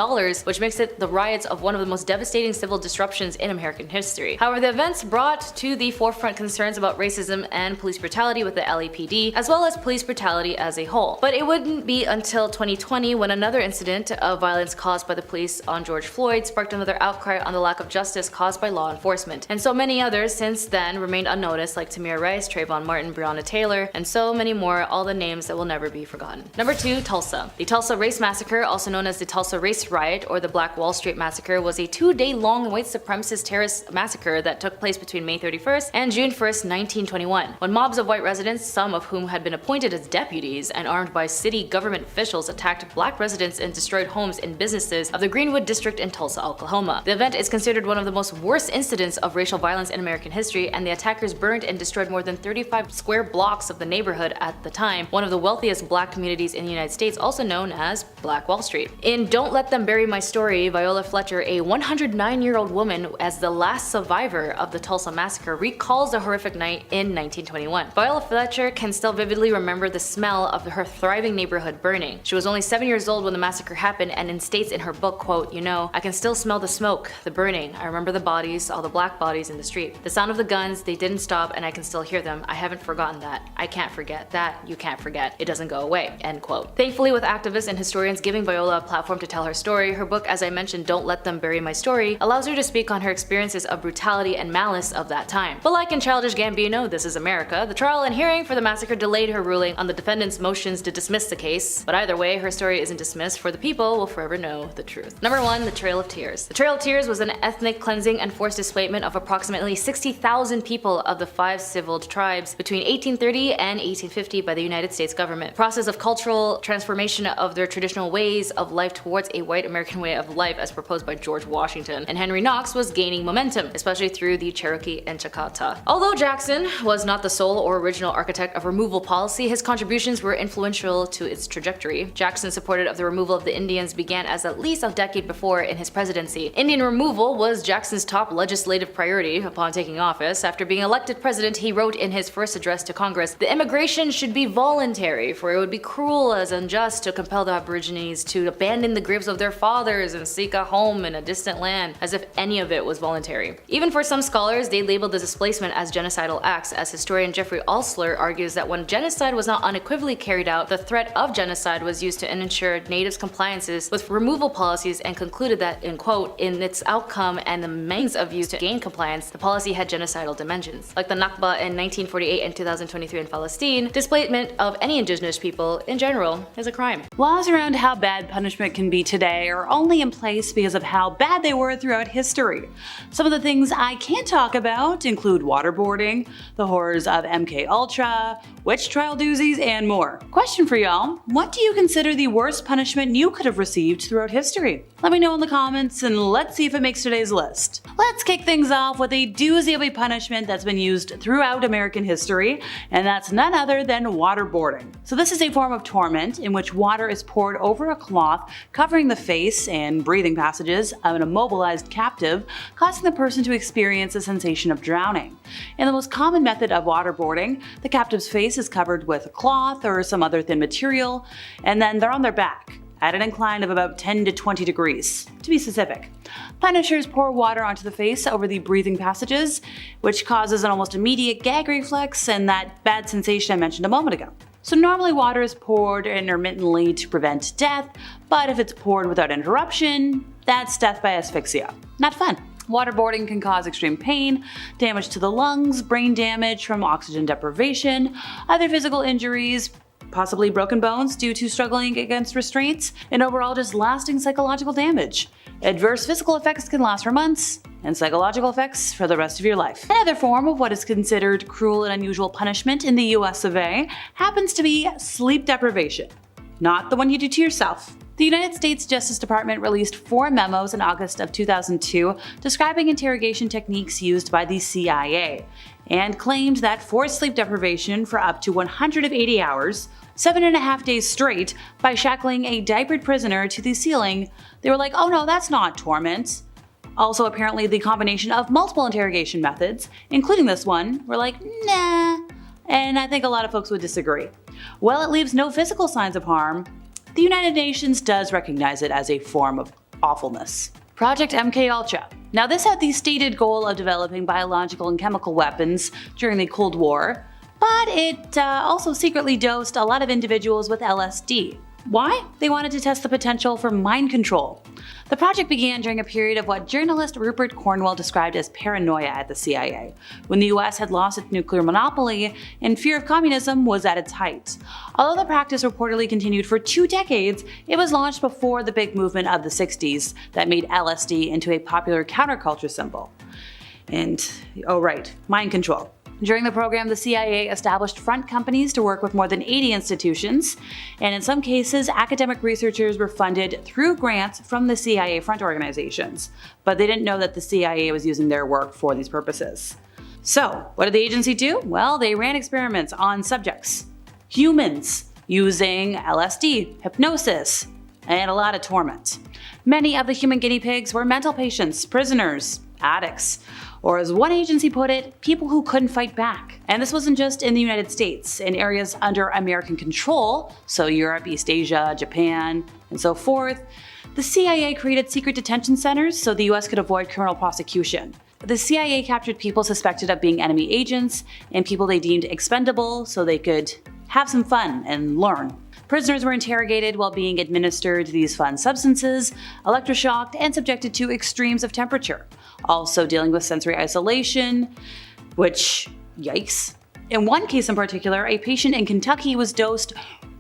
which makes it the riots of one of the most devastating civil disruptions in American history. However, the events brought to the forefront concerns about racism and police brutality with the LAPD, as well as police brutality as a whole. But it wouldn't be until 2020 when another incident of violence caused by the police on George Floyd sparked another outcry on the lack of justice caused by law enforcement. And so many others since then remained unnoticed, like Tamir Rice, Trayvon Martin, Breonna Taylor, and so many more, all the names that will never be forgotten. Number 2, Tulsa. The Tulsa Race Massacre, also known as the Tulsa Race Riot or the Black Wall Street Massacre, was a 2-day-long white supremacist terrorist massacre that took place between May 31st and June 1st, 1921, when mobs of white residents, some of whom had been appointed as deputies and armed by city government officials, attacked black residents and destroyed homes and businesses of the Greenwood district in Tulsa, Oklahoma. The event is considered one of the most worst incidents of racial violence in American history, and the attackers burned and destroyed more than 35 square blocks of the neighborhood at the time, one of the wealthiest black communities in the United States, also known as Black Wall Street. In Don't Let Them Bury My Story, Viola Fletcher, a 109-year-old woman, as the last survivor of the Tulsa Massacre, recalls the horrific night in 1921. Viola Fletcher can still vividly remember the smell of her thriving neighborhood burning. She was only 7 years old when the massacre happened, and states in her book, quote, "You know, I can still smell the smoke, the burning. I remember the bodies, all the black bodies in the street. The sound of the guns, they didn't stop, and I can still hear them. I haven't forgotten that. I can't forget that. You can't forget. It doesn't go away." End quote. Thankfully, with activists and historians giving Viola a platform to tell her story, her book, as I mentioned, Don't Let Them Bury My Story, allows her to speak on her experiences of brutality and malice of that time. But like in Childish Gambino, This Is America, the trial and hearing for the massacre delayed her ruling on the defendant's motions to dismiss the case. But either way, her story isn't dismissed, for the people will forever know the truth. Number 1, the Trail of Tears. The Trail of Tears was an ethnic cleansing and forced displacement of approximately 60,000 people of the 5 civil tribes between 1830 and 1850 by the United States government. The process of cultural transformation of their traditional ways of life towards a white American way of life as proposed by George Washington and Henry Knox was gaining momentum, especially through the Cherokee and Choctaw. Although Jackson was not the sole or original architect of removal policy, his contributions were influential to its trajectory. Jackson's support of the removal of the Indians began as at least a decade before in his presidency. Indian removal was Jackson's top legislative priority upon taking office. After being elected president, he wrote in his first address to Congress, "The immigration should be voluntary, for it would be cruel as unjust to compel the Aborigines to abandon the graves of their fathers and seek a home in a distant land, as if any of it was voluntary." Even for some scholars, they labeled the displacement as genocidal acts, as historian Jeffrey Alsler argues that when genocide was not unequivocally carried out, the threat of genocide was used to ensure natives' compliances with removal policies, and concluded that, in quote, "in its outcome and the means of use to gain compliance, the policy had genocidal dimensions." Like the Nakba in 1948 and 2023 in Palestine, displacement of any indigenous people in general is a crime. Laws around how bad punishment can be today are only in place because of how bad they were throughout history. Some of the things I can't talk about include waterboarding, the horrors of MK Ultra, witch trial doozies, and more. Question for y'all: what do you consider the worst punishment you could have received throughout history? Let me know in the comments, and let's see if it makes today's list. Let's kick things off with a doozy of a punishment that's been used throughout American history, and that's none other than waterboarding. So this is a form of torment in which water is poured over a cloth covering the face and breathing passages of an immobilized captive, causing the person to experience a sensation of drowning. In the most common method of waterboarding, the captive's face is covered with a cloth or some other thin material, and then they're on their back at an incline of about 10 to 20 degrees, to be specific. Punishers pour water onto the face over the breathing passages, which causes an almost immediate gag reflex and that bad sensation I mentioned a moment ago. So normally water is poured intermittently to prevent death, but if it's poured without interruption, that's death by asphyxia. Not fun. Waterboarding can cause extreme pain, damage to the lungs, brain damage from oxygen deprivation, other physical injuries, possibly broken bones due to struggling against restraints, and overall just lasting psychological damage. Adverse physical effects can last for months, and psychological effects for the rest of your life. Another form of what is considered cruel and unusual punishment in the US of A happens to be sleep deprivation. Not the one you do to yourself, The United States Justice Department released 4 memos in August of 2002 describing interrogation techniques used by the CIA, and claimed that forced sleep deprivation for up to 180 hours, 7.5 days straight, by shackling a diapered prisoner to the ceiling. They were like, oh no, that's not torment. Also, apparently the combination of multiple interrogation methods, including this one, were like, nah. And I think a lot of folks would disagree. While it leaves no physical signs of harm, the United Nations does recognize it as a form of awfulness. Project MKUltra. Now this had the stated goal of developing biological and chemical weapons during the Cold War, but it also secretly dosed a lot of individuals with LSD. Why? They wanted to test the potential for mind control. The project began during a period of what journalist Rupert Cornwell described as paranoia at the CIA, when the US had lost its nuclear monopoly and fear of communism was at its height. Although the practice reportedly continued for 2 decades, it was launched before the big movement of the 60s that made LSD into a popular counterculture symbol. And, oh right, mind control. During the program, the CIA established front companies to work with more than 80 institutions, and in some cases, academic researchers were funded through grants from the CIA front organizations, but they didn't know that the CIA was using their work for these purposes. So, what did the agency do? Well, they ran experiments on subjects, humans, using LSD, hypnosis, and a lot of torment. Many of the human guinea pigs were mental patients, prisoners, addicts, or as one agency put it, people who couldn't fight back. And this wasn't just in the United States. In areas under American control, so Europe, East Asia, Japan, and so forth, the CIA created secret detention centers so the US could avoid criminal prosecution. The CIA captured people suspected of being enemy agents and people they deemed expendable so they could have some fun and learn. Prisoners were interrogated while being administered these fun substances, electroshocked, and subjected to extremes of temperature. Also dealing with sensory isolation, which, yikes. In one case in particular, a patient in Kentucky was dosed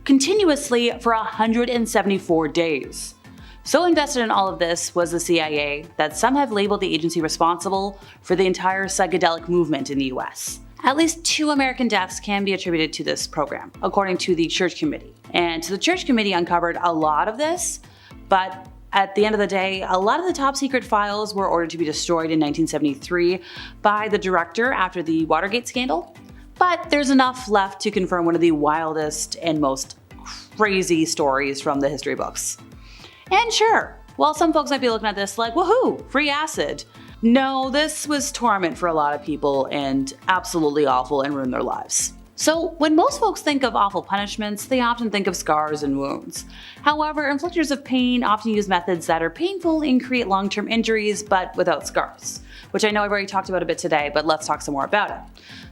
continuously for 174 days. So invested in all of this was the CIA that some have labeled the agency responsible for the entire psychedelic movement in the US. At least 2 American deaths can be attributed to this program, according to the Church Committee. And the Church Committee uncovered a lot of this, but at the end of the day, a lot of the top secret files were ordered to be destroyed in 1973 by the director after the Watergate scandal. But there's enough left to confirm one of the wildest and most crazy stories from the history books. And sure, while some folks might be looking at this like, woohoo, free acid. No, this was torment for a lot of people and absolutely awful and ruined their lives. So when most folks think of awful punishments, they often think of scars and wounds. However, inflictors of pain often use methods that are painful and create long-term injuries but without scars, which I know I've already talked about a bit today, but let's talk some more about it.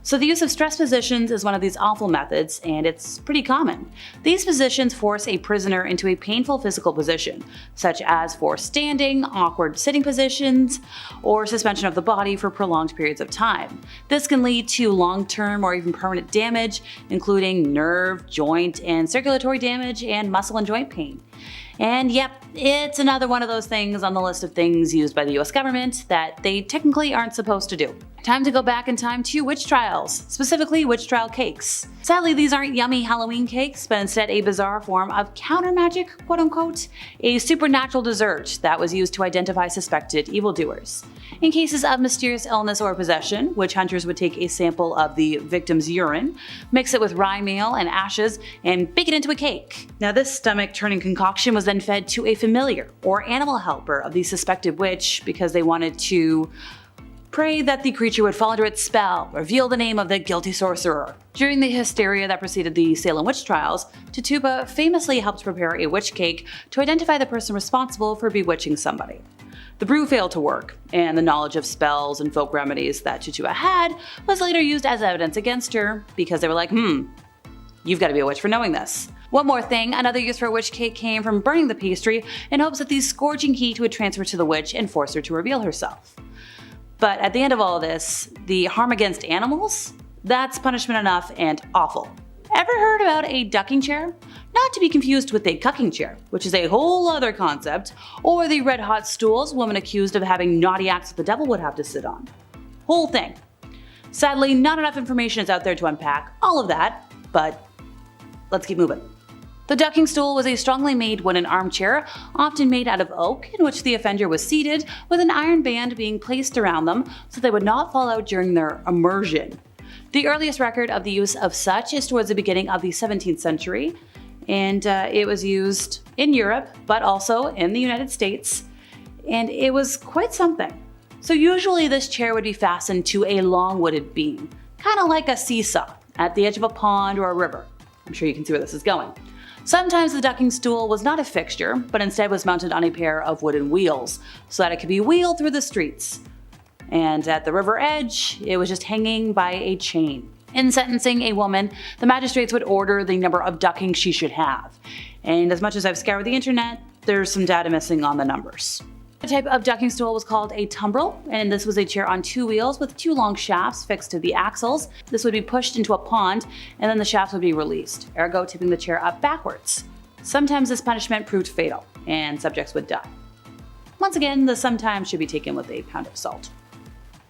So the use of stress positions is one of these awful methods, and it's pretty common. These positions force a prisoner into a painful physical position, such as forced standing, awkward sitting positions, or suspension of the body for prolonged periods of time. This can lead to long-term or even permanent damage, including nerve, joint, and circulatory damage, and muscle and joint pain. And yep, it's another one of those things on the list of things used by the US government that they technically aren't supposed to do. Time to go back in time to witch trials, specifically witch trial cakes. Sadly, these aren't yummy Halloween cakes, but instead a bizarre form of counter magic, quote unquote, a supernatural dessert that was used to identify suspected evildoers. In cases of mysterious illness or possession, witch hunters would take a sample of the victim's urine, mix it with rye meal and ashes, and bake it into a cake. Now this stomach-turning concoction was then fed to a familiar or animal helper of the suspected witch because they wanted to pray that the creature would fall under its spell, reveal the name of the guilty sorcerer. During the hysteria that preceded the Salem witch trials, Tituba famously helped prepare a witch cake to identify the person responsible for bewitching somebody. The brew failed to work, and the knowledge of spells and folk remedies that Tituba had was later used as evidence against her because they were like, you've got to be a witch for knowing this. One more thing, another use for a witch cake came from burning the pastry in hopes that the scorching heat would transfer to the witch and force her to reveal herself. But at the end of all this, the harm against animals? That's punishment enough and awful. Ever heard about a ducking chair? Not to be confused with a cucking chair, which is a whole other concept, or the red hot stools women accused of having naughty acts that the devil would have to sit on. Whole thing. Sadly, not enough information is out there to unpack all of that, but let's keep moving. The ducking stool was a strongly made wooden armchair, often made out of oak, in which the offender was seated, with an iron band being placed around them so they would not fall out during their immersion. The earliest record of the use of such is towards the beginning of the 17th century, and it was used in Europe, but also in the United States, and it was quite something. So usually this chair would be fastened to a long wooded beam, kind of like a seesaw, at the edge of a pond or a river. I'm sure you can see where this is going. Sometimes the ducking stool was not a fixture, but instead was mounted on a pair of wooden wheels, so that it could be wheeled through the streets. And at the river edge, it was just hanging by a chain. In sentencing a woman, the magistrates would order the number of duckings she should have. And as much as I've scoured the internet, there's some data missing on the numbers. The type of ducking stool was called a tumbrel, and this was a chair on two wheels with two long shafts fixed to the axles. This would be pushed into a pond, and then the shafts would be released, ergo tipping the chair up backwards. Sometimes this punishment proved fatal, and subjects would die. Once again, the sometimes should be taken with a pound of salt.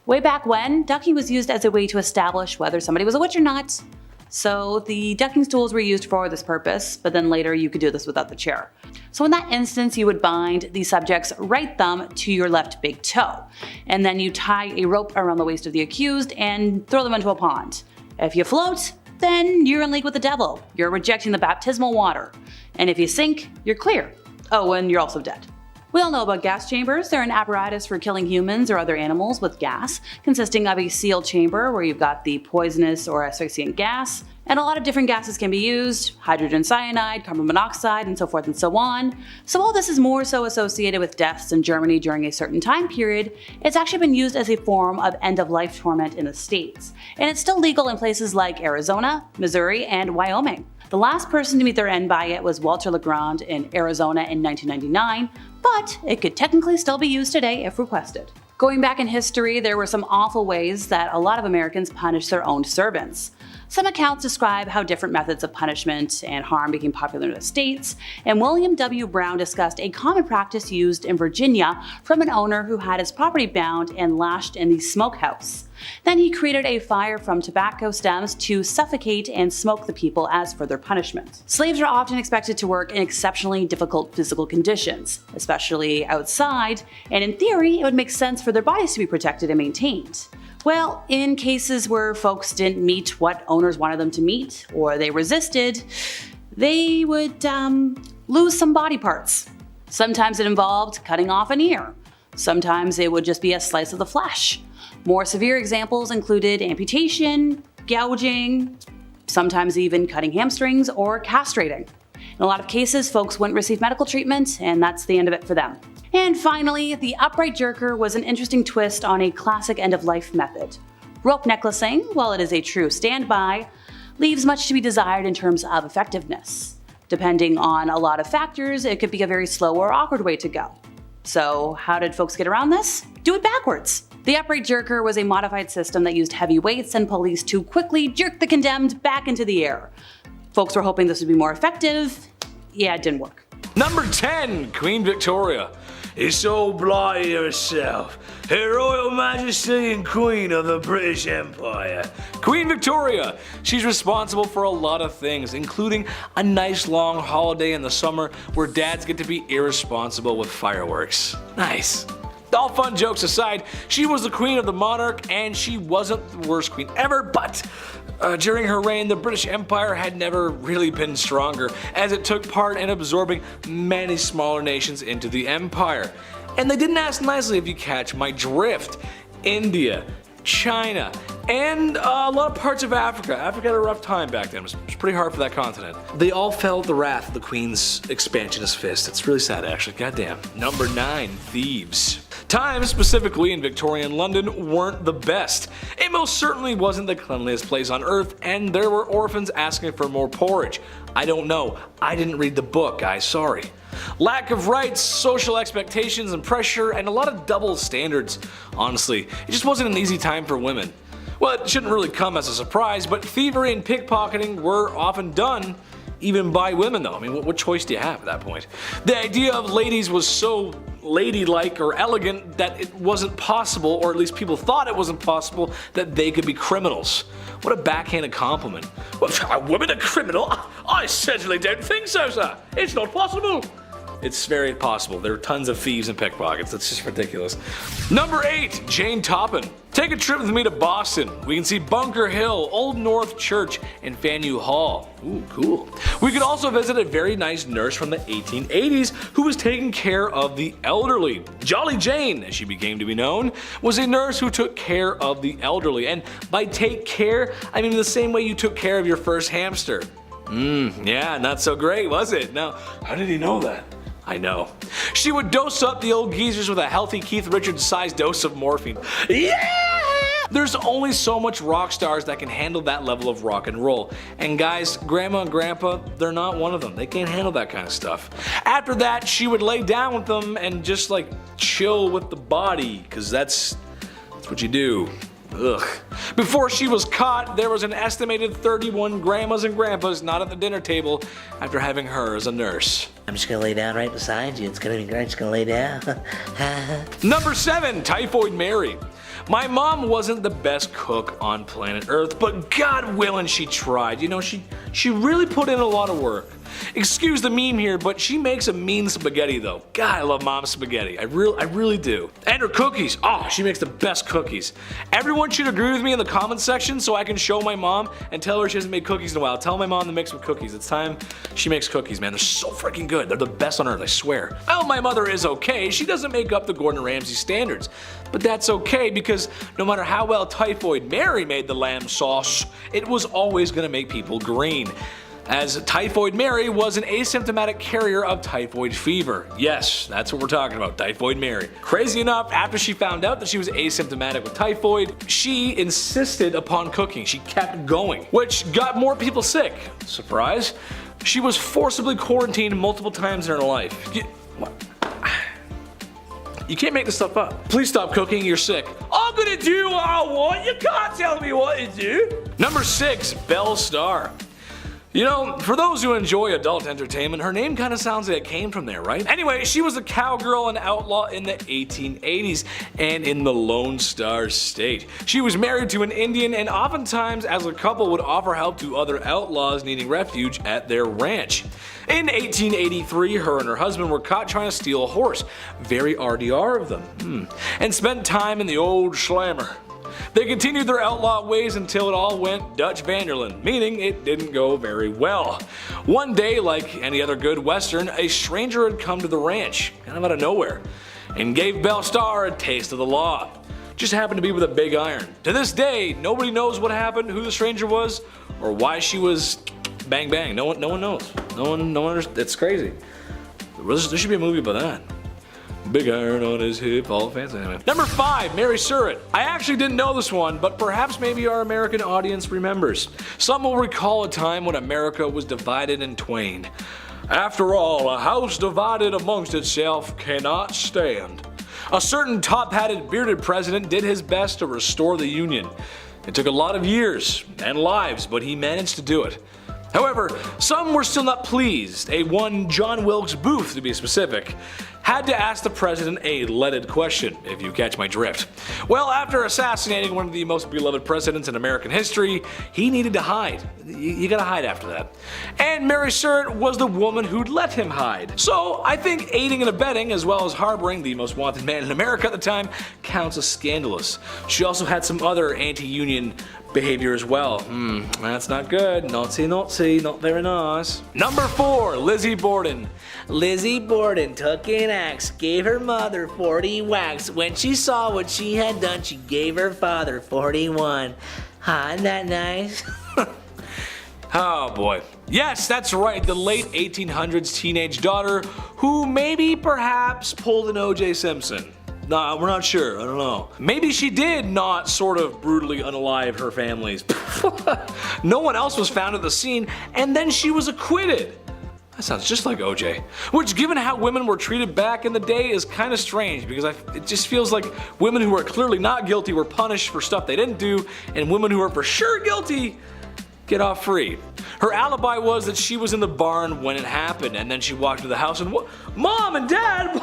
Way back when, ducking was used as a way to establish whether somebody was a witch or not. So the ducking stools were used for this purpose, but then later you could do this without the chair. So in that instance, you would bind the subject's right thumb to your left big toe, and then you tie a rope around the waist of the accused and throw them into a pond. If you float, then you're in league with the devil. You're rejecting the baptismal water. And if you sink, you're clear. Oh, and you're also dead. We all know about gas chambers. They're an apparatus for killing humans or other animals with gas, consisting of a sealed chamber where you've got the poisonous or asphyxiant gas, and a lot of different gases can be used: hydrogen cyanide, carbon monoxide, and so forth and so on. So while this is more so associated with deaths in Germany during a certain time period, it's actually been used as a form of end-of-life torment in the States. And it's still legal in places like Arizona, Missouri, and Wyoming. The last person to meet their end by it was Walter Legrand in Arizona in 1999, but it could technically still be used today if requested. Going back in history, there were some awful ways that a lot of Americans punished their own servants. Some accounts describe how different methods of punishment and harm became popular in the States, and William W. Brown discussed a common practice used in Virginia from an owner who had his property bound and lashed in the smokehouse. Then he created a fire from tobacco stems to suffocate and smoke the people as further punishment. Slaves are often expected to work in exceptionally difficult physical conditions, especially outside, and in theory, it would make sense for their bodies to be protected and maintained. Well, in cases where folks didn't meet what owners wanted them to meet, or they resisted, they would lose some body parts. Sometimes it involved cutting off an ear. Sometimes it would just be a slice of the flesh. More severe examples included amputation, gouging, sometimes even cutting hamstrings or castrating. In a lot of cases, folks wouldn't receive medical treatment, and that's the end of it for them. And finally, the upright jerker was an interesting twist on a classic end-of-life method. Rope necklacing, while it is a true standby, leaves much to be desired in terms of effectiveness. Depending on a lot of factors, it could be a very slow or awkward way to go. So how did folks get around this? Do it backwards. The upright jerker was a modified system that used heavy weights and pulleys to quickly jerk the condemned back into the air. Folks were hoping this would be more effective. Yeah, it didn't work. Number 10, Queen Victoria. It's so bloody herself, Her Royal Majesty and Queen of the British Empire. Queen Victoria. She's responsible for a lot of things, including a nice long holiday in the summer where dads get to be irresponsible with fireworks. Nice. All fun jokes aside, she was the queen of the monarch, and she wasn't the worst queen ever, but during her reign, the British Empire had never really been stronger, as it took part in absorbing many smaller nations into the empire. And they didn't ask nicely, if you catch my drift. India, China, and a lot of parts of Africa. Africa had a rough time back then. It was pretty hard for that continent. They all felt the wrath of the Queen's expansionist fist. It's really sad, actually. Goddamn. Number 9, thieves. Times, specifically in Victorian London, weren't the best. It most certainly wasn't the cleanliest place on earth, and there were orphans asking for more porridge. I don't know. I didn't read the book, guys. Sorry. Lack of rights, social expectations and pressure, and a lot of double standards. Honestly, it just wasn't an easy time for women. Well, it shouldn't really come as a surprise, but thievery and pickpocketing were often done even by women though. I mean, what choice do you have at that point? The idea of ladies was so ladylike or elegant that it wasn't possible, or at least people thought it wasn't possible, that they could be criminals. What a backhanded compliment. What, a woman a criminal? I certainly don't think so, sir. It's not possible. It's very possible. There are tons of thieves and pickpockets. That's just ridiculous. Number 8, Jane Toppin. Take a trip with me to Boston. We can see Bunker Hill, Old North Church, and Faneuil Hall. Ooh, cool. We could also visit a very nice nurse from the 1880s who was taking care of the elderly. Jolly Jane, as she became to be known, was a nurse who took care of the elderly. And by take care, I mean the same way you took care of your first hamster. Yeah, not so great, was it? Now, how did he know that? I know. She would dose up the old geezers with a healthy Keith Richards-sized dose of morphine. Yeah! There's only so much rock stars that can handle that level of rock and roll. And guys, Grandma and Grandpa, they're not one of them. They can't handle that kind of stuff. After that, she would lay down with them and just like chill with the body, because that's what you do. Ugh. Before she was caught, there was an estimated 31 grandmas and grandpas not at the dinner table after having her as a nurse. I'm just gonna lay down right beside you. It's gonna be great. Just gonna lay down. Number 7, Typhoid Mary. My mom wasn't the best cook on planet Earth, but God willing she tried. You know, she really put in a lot of work. Excuse the meme here, but she makes a mean spaghetti though. God, I love mom's spaghetti. I really do. And her cookies. Oh, she makes the best cookies. Everyone should agree with me in the comments section so I can show my mom and tell her she hasn't made cookies in a while. Tell my mom to make some cookies. It's time she makes cookies, man. They're so freaking good. They're the best on earth, I swear. Well, my mother is okay. She doesn't make up the Gordon Ramsay standards. But that's okay because no matter how well Typhoid Mary made the lamb sauce, it was always gonna make people green. As Typhoid Mary was an asymptomatic carrier of typhoid fever. Yes, that's what we're talking about, Typhoid Mary. Crazy enough, after she found out that she was asymptomatic with typhoid, she insisted upon cooking. She kept going, which got more people sick. Surprise. She was forcibly quarantined multiple times in her life. You can't make this stuff up. Please stop cooking, you're sick. I'm gonna do what I want, you can't tell me what to do. Number 6, Belle Starr. You know, for those who enjoy adult entertainment, her name kind of sounds like it came from there, right? Anyway, she was a cowgirl and outlaw in the 1880s and in the Lone Star State. She was married to an Indian and oftentimes as a couple would offer help to other outlaws needing refuge at their ranch. In 1883, her and her husband were caught trying to steal a horse. Very RDR of them. And spent time in the old slammer. They continued their outlaw ways until it all went Dutch Vanderland, meaning it didn't go very well. One day, like any other good western, a stranger had come to the ranch, kind of out of nowhere, and gave Belle Starr a taste of the law. Just happened to be with a big iron. To this day, nobody knows what happened, who the stranger was, or why she was bang bang. No one knows. No one understands. It's crazy. There should be a movie about that. Big iron on his hip, all fancy anyway. Number 5, Mary Surratt. I actually didn't know this one, but perhaps maybe our American audience remembers. Some will recall a time when America was divided in twain. After all, a house divided amongst itself cannot stand. A certain top-hatted bearded president did his best to restore the Union. It took a lot of years and lives, but he managed to do it. However, some were still not pleased. A one John Wilkes Booth, to be specific, had to ask the president a leaded question, if you catch my drift. Well, after assassinating one of the most beloved presidents in American history, he needed to hide. You gotta hide after that. And Mary Surratt was the woman who'd let him hide. So I think aiding and abetting, as well as harboring the most wanted man in America at the time, counts as scandalous. She also had some other anti-union behavior as well. That's not good. Naughty, not very nice. Number 4, Lizzie Borden. Lizzie Borden took an axe, gave her mother 40 whacks. When she saw what she had done, she gave her father 41. Isn't that nice? Oh boy. Yes, that's right, the late 1800s teenage daughter who maybe perhaps pulled an O.J. Simpson. Nah, we're not sure, I don't know. Maybe she did not sort of brutally unalive her families. No one else was found at the scene, and then she was acquitted. That sounds just like OJ. Which, given how women were treated back in the day, is kind of strange because it just feels like women who are clearly not guilty were punished for stuff they didn't do, and women who are for sure guilty get off free. Her alibi was that she was in the barn when it happened, and then she walked to the house and Mom and Dad,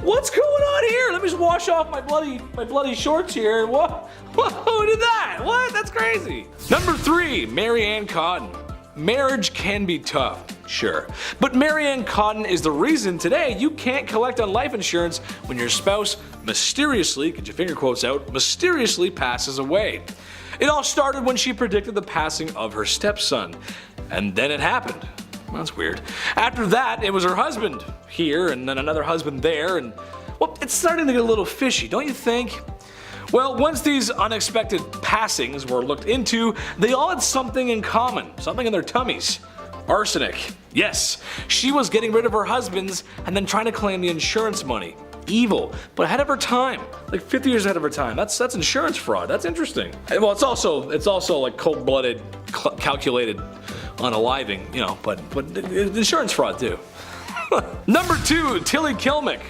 what's going on here? Let me just wash off my bloody shorts here. What? Who did that? What? That's crazy. Number 3, Mary Ann Cotton. Marriage can be tough, sure, but Mary Ann Cotton is the reason today you can't collect on life insurance when your spouse mysteriously, get your finger quotes out, mysteriously passes away. It all started when she predicted the passing of her stepson, and then it happened. Well, that's weird. After that, it was her husband here, and then another husband there, and well, it's starting to get a little fishy, don't you think? Well, once these unexpected passings were looked into, they all had something in common, something in their tummies. Arsenic. Yes, she was getting rid of her husbands and then trying to claim the insurance money. Evil, but ahead of her time, like 50 years ahead of her time. That's insurance fraud. That's interesting. And, well, it's also like cold-blooded, calculated unaliving, you know, but insurance fraud too. Number 2, Tilly Kilmick.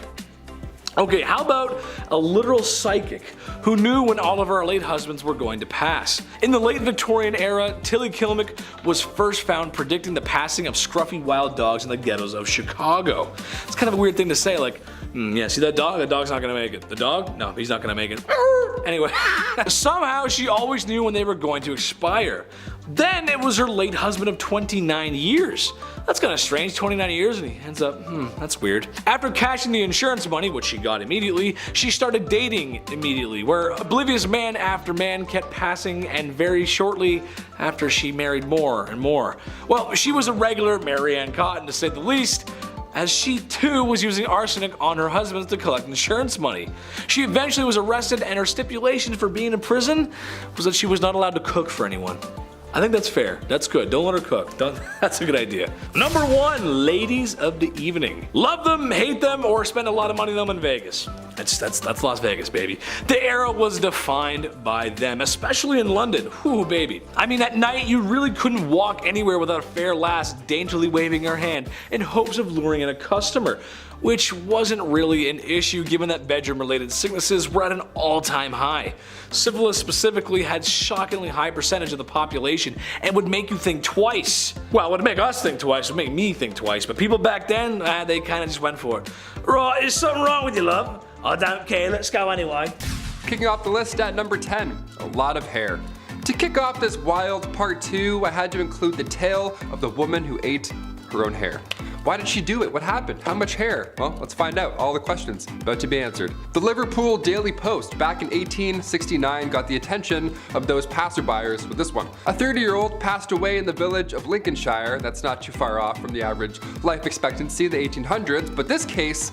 Okay, how about a literal psychic who knew when all of our late husbands were going to pass? In the late Victorian era, Tilly Kilmick was first found predicting the passing of scruffy wild dogs in the ghettos of Chicago. It's kind of a weird thing to say, like, yeah, see that dog? That dog's not gonna make it. The dog? No, he's not gonna make it. Anyway, somehow she always knew when they were going to expire. Then it was her late husband of 29 years. That's kind of strange, 29 years, and he ends up, that's weird. After cashing the insurance money, which she got immediately, she started dating immediately, where oblivious man after man kept passing, and very shortly after she married more and more. Well, she was a regular Mary Ann Cotton, to say the least, as she too was using arsenic on her husbands to collect insurance money. She eventually was arrested, and her stipulation for being in prison was that she was not allowed to cook for anyone. I think that's fair. That's good. Don't let her cook. That's a good idea. Number 1, ladies of the evening. Love them, hate them, or spend a lot of money on them in Vegas. That's Las Vegas, baby. The era was defined by them, especially in London. Whoo, baby. I mean, at night you really couldn't walk anywhere without a fair lass daintily waving her hand in hopes of luring in a customer, which wasn't really an issue given that bedroom-related sicknesses were at an all-time high. Syphilis specifically had shockingly high percentage of the population and would make you think twice. Well, it would make us think twice, it would make me think twice, but people back then, they kinda just went for it. Right, is something wrong with you, love? I don't care, let's go anyway. Kicking off the list at number 10, a lot of hair. To kick off this wild part 2, I had to include the tale of the woman who ate her own hair. Why did she do it? What happened? How much hair? Well, let's find out. All the questions about to be answered. The Liverpool Daily Post back in 1869 got the attention of those passerbyers with this one. A 30-year-old passed away in the village of Lincolnshire. That's not too far off from the average life expectancy of the 1800s, but this case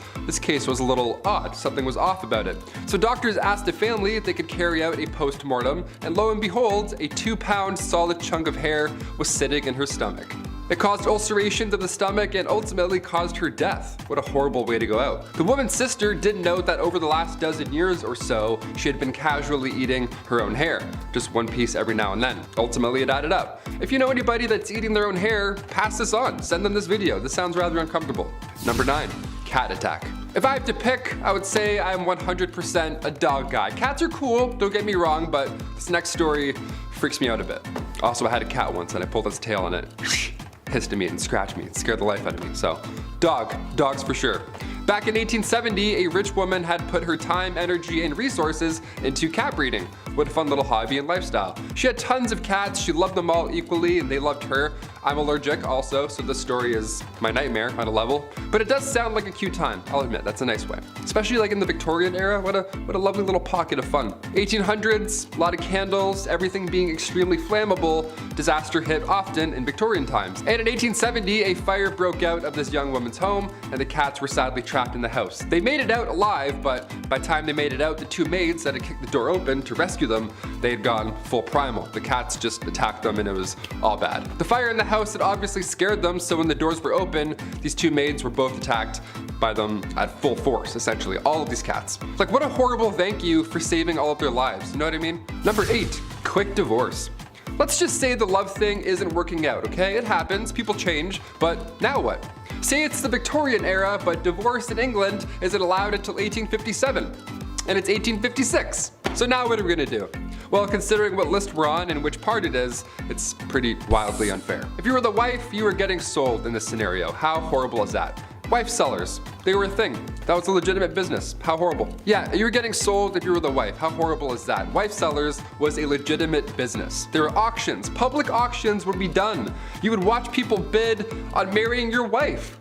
was a little odd. Something was off about it. So doctors asked the family if they could carry out a post-mortem, and lo and behold, a 2-pound solid chunk of hair was sitting in her stomach. It caused ulcerations of the stomach and ultimately caused her death. What a horrible way to go out. The woman's sister did note that over the last dozen years or so, she had been casually eating her own hair, just one piece every now and then. Ultimately, it added up. If you know anybody that's eating their own hair, pass this on. Send them this video. This sounds rather uncomfortable. Number 9, cat attack. If I have to pick, I would say I'm 100% a dog guy. Cats are cool, don't get me wrong, but this next story freaks me out a bit. Also, I had a cat once and I pulled its tail and it hissed at me and scratched me and scared the life out of me. So, dogs for sure. Back in 1870, a rich woman had put her time, energy, and resources into cat breeding. What a fun little hobby and lifestyle. She had tons of cats, she loved them all equally, and they loved her. I'm allergic also, so this story is my nightmare on a level. But it does sound like a cute time, I'll admit, that's a nice way. Especially like in the Victorian era, what a lovely little pocket of fun. 1800s, a lot of candles, everything being extremely flammable, disaster hit often in Victorian times. And in 1870, a fire broke out of this young woman's home, and the cats were sadly trapped in the house. They made it out alive, but by the time they made it out, the 2 maids that had kicked the door open to rescue them, they had gone full primal. The cats just attacked them and it was all bad. The fire in the house had obviously scared them, so when the doors were open, these 2 maids were both attacked by them at full force, essentially, all of these cats. Like, what a horrible thank you for saving all of their lives, you know what I mean? Number 8, quick divorce. Let's just say the love thing isn't working out, okay? It happens, people change, but now what? Say it's the Victorian era, but divorce in England isn't allowed until 1857, and it's 1856. So now what are we gonna do? Well, considering what list we're on and which part it is, it's pretty wildly unfair. If you were the wife, you were getting sold in this scenario. How horrible is that? Wife sellers, they were a thing. That was a legitimate business. How horrible. Yeah, you were getting sold if you were the wife. How horrible is that? Wife sellers was a legitimate business. There were auctions. Public auctions would be done. You would watch people bid on marrying your wife.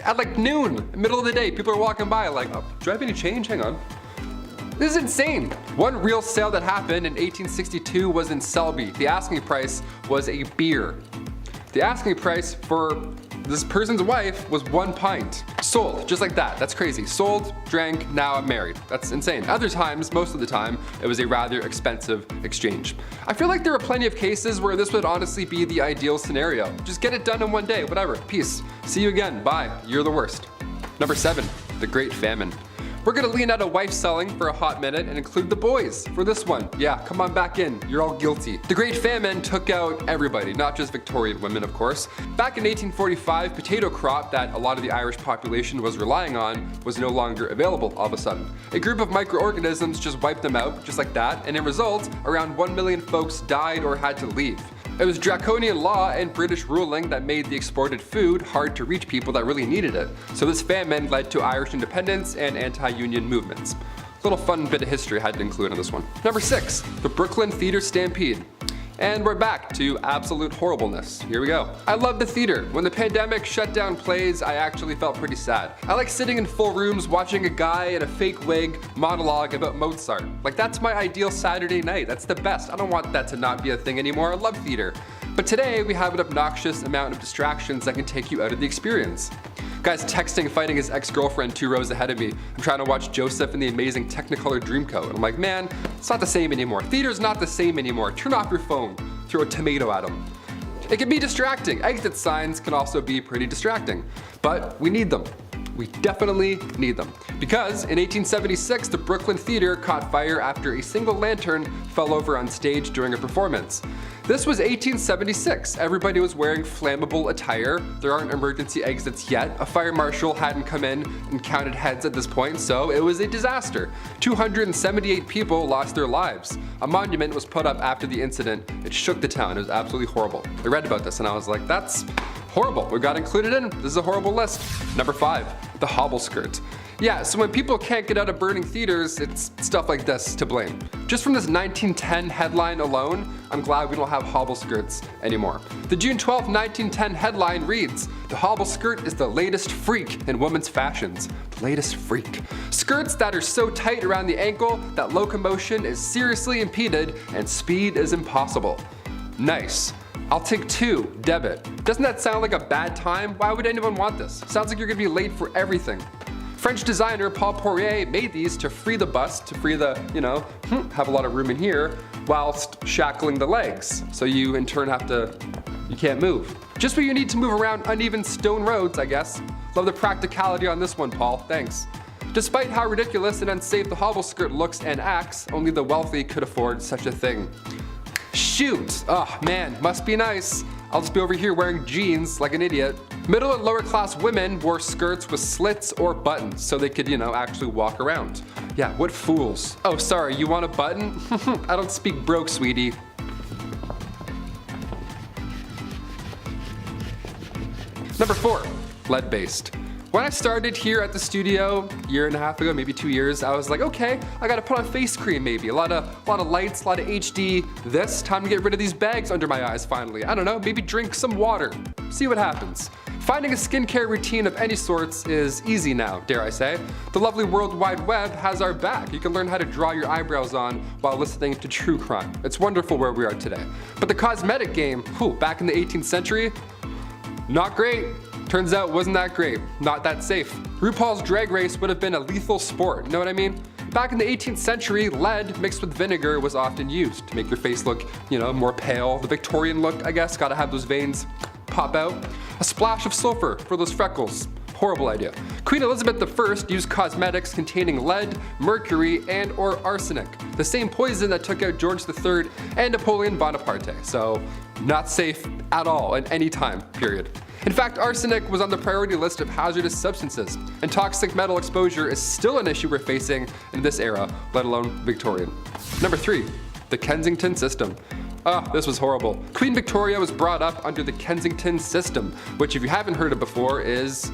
At like noon, middle of the day, people are walking by like, oh, do I have any change? Hang on. This is insane. One real sale that happened in 1862 was in Selby. The asking price was a beer. The asking price for this person's wife was 1 pint. Sold, just like that. That's crazy. Sold, drank, now I'm married. That's insane. Other times, most of the time, it was a rather expensive exchange. I feel like there are plenty of cases where this would honestly be the ideal scenario. Just get it done in one day, whatever. Peace. See you again. Bye. You're the worst. Number 7, the Great Famine. We're gonna lean out of wife selling for a hot minute and include the boys for this one. Yeah, come on back in, you're all guilty. The Great Famine took out everybody, not just Victorian women, of course. Back in 1845, potato crop that a lot of the Irish population was relying on was no longer available all of a sudden. A group of microorganisms just wiped them out, just like that, and in result, around 1 million folks died or had to leave. It was draconian law and British ruling that made the exported food hard to reach people that really needed it. So this famine led to Irish independence and anti-union movements. Little fun bit of history I had to include on this one. Number 6, the Brooklyn Theater Stampede. And we're back to absolute horribleness. Here we go. I love the theater. When the pandemic shut down plays, I actually felt pretty sad. I like sitting in full rooms watching a guy in a fake wig monologue about Mozart. Like, that's my ideal Saturday night. That's the best. I don't want that to not be a thing anymore. I love theater. But today we have an obnoxious amount of distractions that can take you out of the experience. Guy's texting, fighting his ex-girlfriend 2 rows ahead of me. I'm trying to watch Joseph in the amazing Technicolor Dreamcoat. I'm like, man, it's not the same anymore. Theater's not the same anymore. Turn off your phone. Throw a tomato at him. It can be distracting. Exit signs can also be pretty distracting. But we need them. We definitely need them. Because in 1876, the Brooklyn Theater caught fire after a single lantern fell over on stage during a performance. This was 1876. Everybody was wearing flammable attire. There aren't emergency exits yet. A fire marshal hadn't come in and counted heads at this point, so it was a disaster. 278 people lost their lives. A monument was put up after the incident. It shook the town. It was absolutely horrible. I read about this and I was like, that's horrible. We got included in. This is a horrible list. Number 5, the hobble skirt. Yeah, so when people can't get out of burning theaters, it's stuff like this to blame. Just from this 1910 headline alone, I'm glad we don't have hobble skirts anymore. The June 12, 1910 headline reads, "The hobble skirt is the latest freak in women's fashions." The latest freak. Skirts that are so tight around the ankle that locomotion is seriously impeded and speed is impossible. Nice. I'll take 2, debit. Doesn't that sound like a bad time? Why would anyone want this? Sounds like you're gonna be late for everything. French designer Paul Poirier made these to free the bust, to free the, have a lot of room in here, whilst shackling the legs. So you in turn you can't move. Just what you need to move around uneven stone roads, I guess. Love the practicality on this one, Paul, thanks. Despite how ridiculous and unsafe the hobble skirt looks and acts, only the wealthy could afford such a thing. Shoot! Oh man, must be nice. I'll just be over here wearing jeans like an idiot. Middle and lower class women wore skirts with slits or buttons so they could, actually walk around. Yeah, what fools. Oh, sorry, you want a button? I don't speak broke, sweetie. Number 4, lead-based. When I started here at the studio a year and a half ago, maybe 2 years, I was like, okay, I gotta put on face cream maybe. A lot of lights, a lot of HD. Time to get rid of these bags under my eyes finally. I don't know, maybe drink some water. See what happens. Finding a skincare routine of any sorts is easy now, dare I say. The lovely World Wide Web has our back. You can learn how to draw your eyebrows on while listening to true crime. It's wonderful where we are today. But the cosmetic game, back in the 18th century, not great. Turns out wasn't that great, not that safe. RuPaul's Drag Race would have been a lethal sport, you know what I mean? Back in the 18th century, lead mixed with vinegar was often used to make your face look, more pale. The Victorian look, I guess, gotta have those veins pop out. A splash of sulfur for those freckles. Horrible idea. Queen Elizabeth I used cosmetics containing lead, mercury, and or arsenic, the same poison that took out George III and Napoleon Bonaparte. So not safe at all at any time, period. In fact, arsenic was on the priority list of hazardous substances, and toxic metal exposure is still an issue we're facing in this era, let alone Victorian. Number 3, The Kensington system. This was horrible. Queen Victoria was brought up under the Kensington system, which if you haven't heard of before is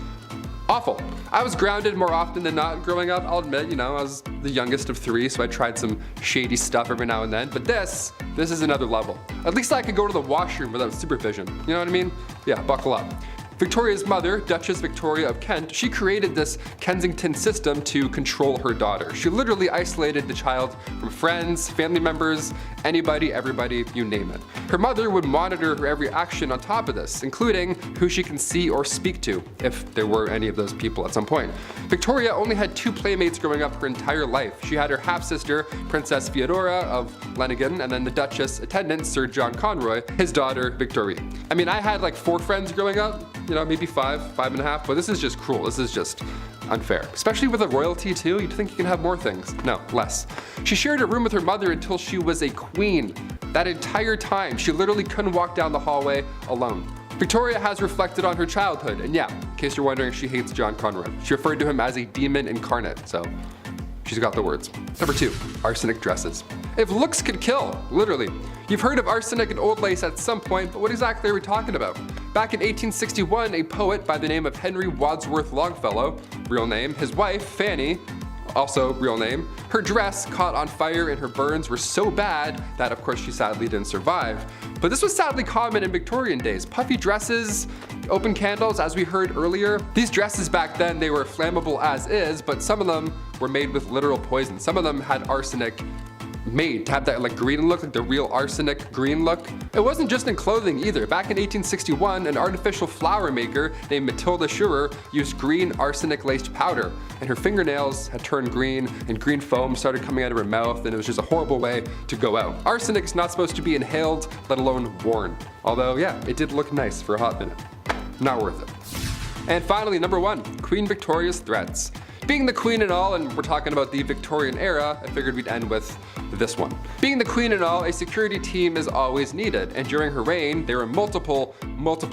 awful. I was grounded more often than not growing up, I'll admit, I was the youngest of 3, so I tried some shady stuff every now and then, but this is another level. At least I could go to the washroom without supervision, you know what I mean? Yeah, buckle up. Victoria's mother, Duchess Victoria of Kent, she created this Kensington system to control her daughter. She literally isolated the child from friends, family members, anybody, everybody, you name it. Her mother would monitor her every action on top of this, including who she can see or speak to, if there were any of those people at some point. Victoria only had 2 playmates growing up her entire life. She had her half-sister, Princess Feodora of Leningen, and then the Duchess attendant, Sir John Conroy, his daughter, Victoria. I mean, I had like 4 friends growing up, maybe 5 and a half, but this is just cruel. This is just unfair. Especially with a royalty too, you'd think you can have more things. No, less. She shared a room with her mother until she was a queen. That entire time, she literally couldn't walk down the hallway alone. Victoria has reflected on her childhood, and yeah, in case you're wondering, she hates John Conroy. She referred to him as a demon incarnate, so she's got the words. Number 2, arsenic dresses. If looks could kill, literally. You've heard of arsenic and old lace at some point, but what exactly are we talking about? Back in 1861, a poet by the name of Henry Wadsworth Longfellow, real name, his wife, Fanny, also real name, her dress caught on fire and her burns were so bad that of course she sadly didn't survive. But this was sadly common in Victorian days. Puffy dresses, open candles, as we heard earlier. These dresses back then, they were flammable as is, but some of them were made with literal poison. Some of them had arsenic made to have that like green look, like the real arsenic green look. It wasn't just in clothing either. Back in 1861, an artificial flower maker named Matilda Schurer used green arsenic-laced powder, and her fingernails had turned green, and green foam started coming out of her mouth, and it was just a horrible way to go out. Arsenic is not supposed to be inhaled, let alone worn. Although, yeah, it did look nice for a hot minute. Not worth it. And finally, number 1, Queen Victoria's threats. Being the queen and all, and we're talking about the Victorian era, I figured we'd end with this one. Being the queen and all, a security team is always needed, and during her reign, there were multiple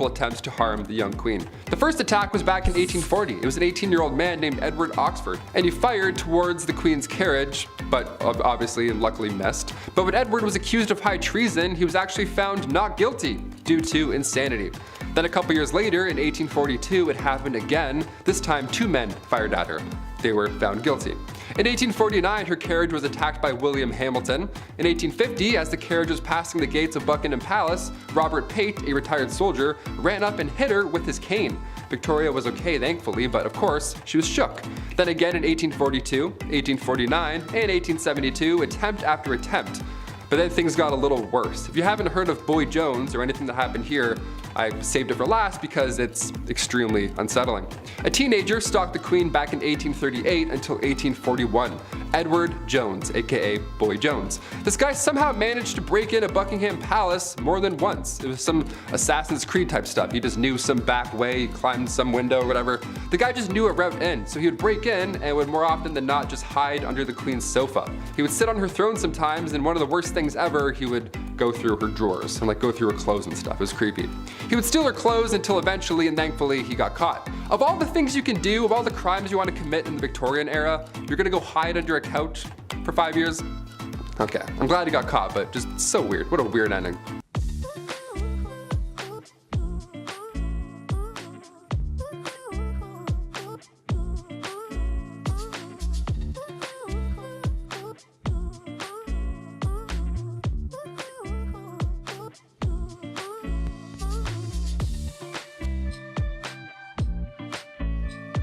attempts to harm the young queen. The first attack was back in 1840. It was an 18-year-old man named Edward Oxford, and he fired towards the queen's carriage, but obviously and luckily missed. But when Edward was accused of high treason, he was actually found not guilty due to insanity. Then a couple years later, in 1842, it happened again. This time, 2 men fired at her. They were found guilty. In 1849, her carriage was attacked by William Hamilton. In 1850, as the carriage was passing the gates of Buckingham Palace, Robert Pate, a retired soldier, ran up and hit her with his cane. Victoria was okay, thankfully, but of course, she was shook. Then again in 1842, 1849, and 1872, attempt after attempt. But then things got a little worse. If you haven't heard of Boy Jones or anything that happened here, I saved it for last because it's extremely unsettling. A teenager stalked the queen back in 1838 until 1841. Edward Jones, aka Boy Jones. This guy somehow managed to break into Buckingham Palace more than once. It was some Assassin's Creed type stuff. He just knew some back way, he climbed some window or whatever. The guy just knew a route in, so he would break in and would more often than not just hide under the queen's sofa. He would sit on her throne sometimes, and one of the worst things ever, he would go through her drawers and like go through her clothes and stuff. It was creepy. He would steal her clothes until eventually and thankfully he got caught. Of all the things you can do, of all the crimes you want to commit in the Victorian era, you're gonna go hide under a couch for 5 years? Okay, I'm glad he got caught, but just so weird. What a weird ending.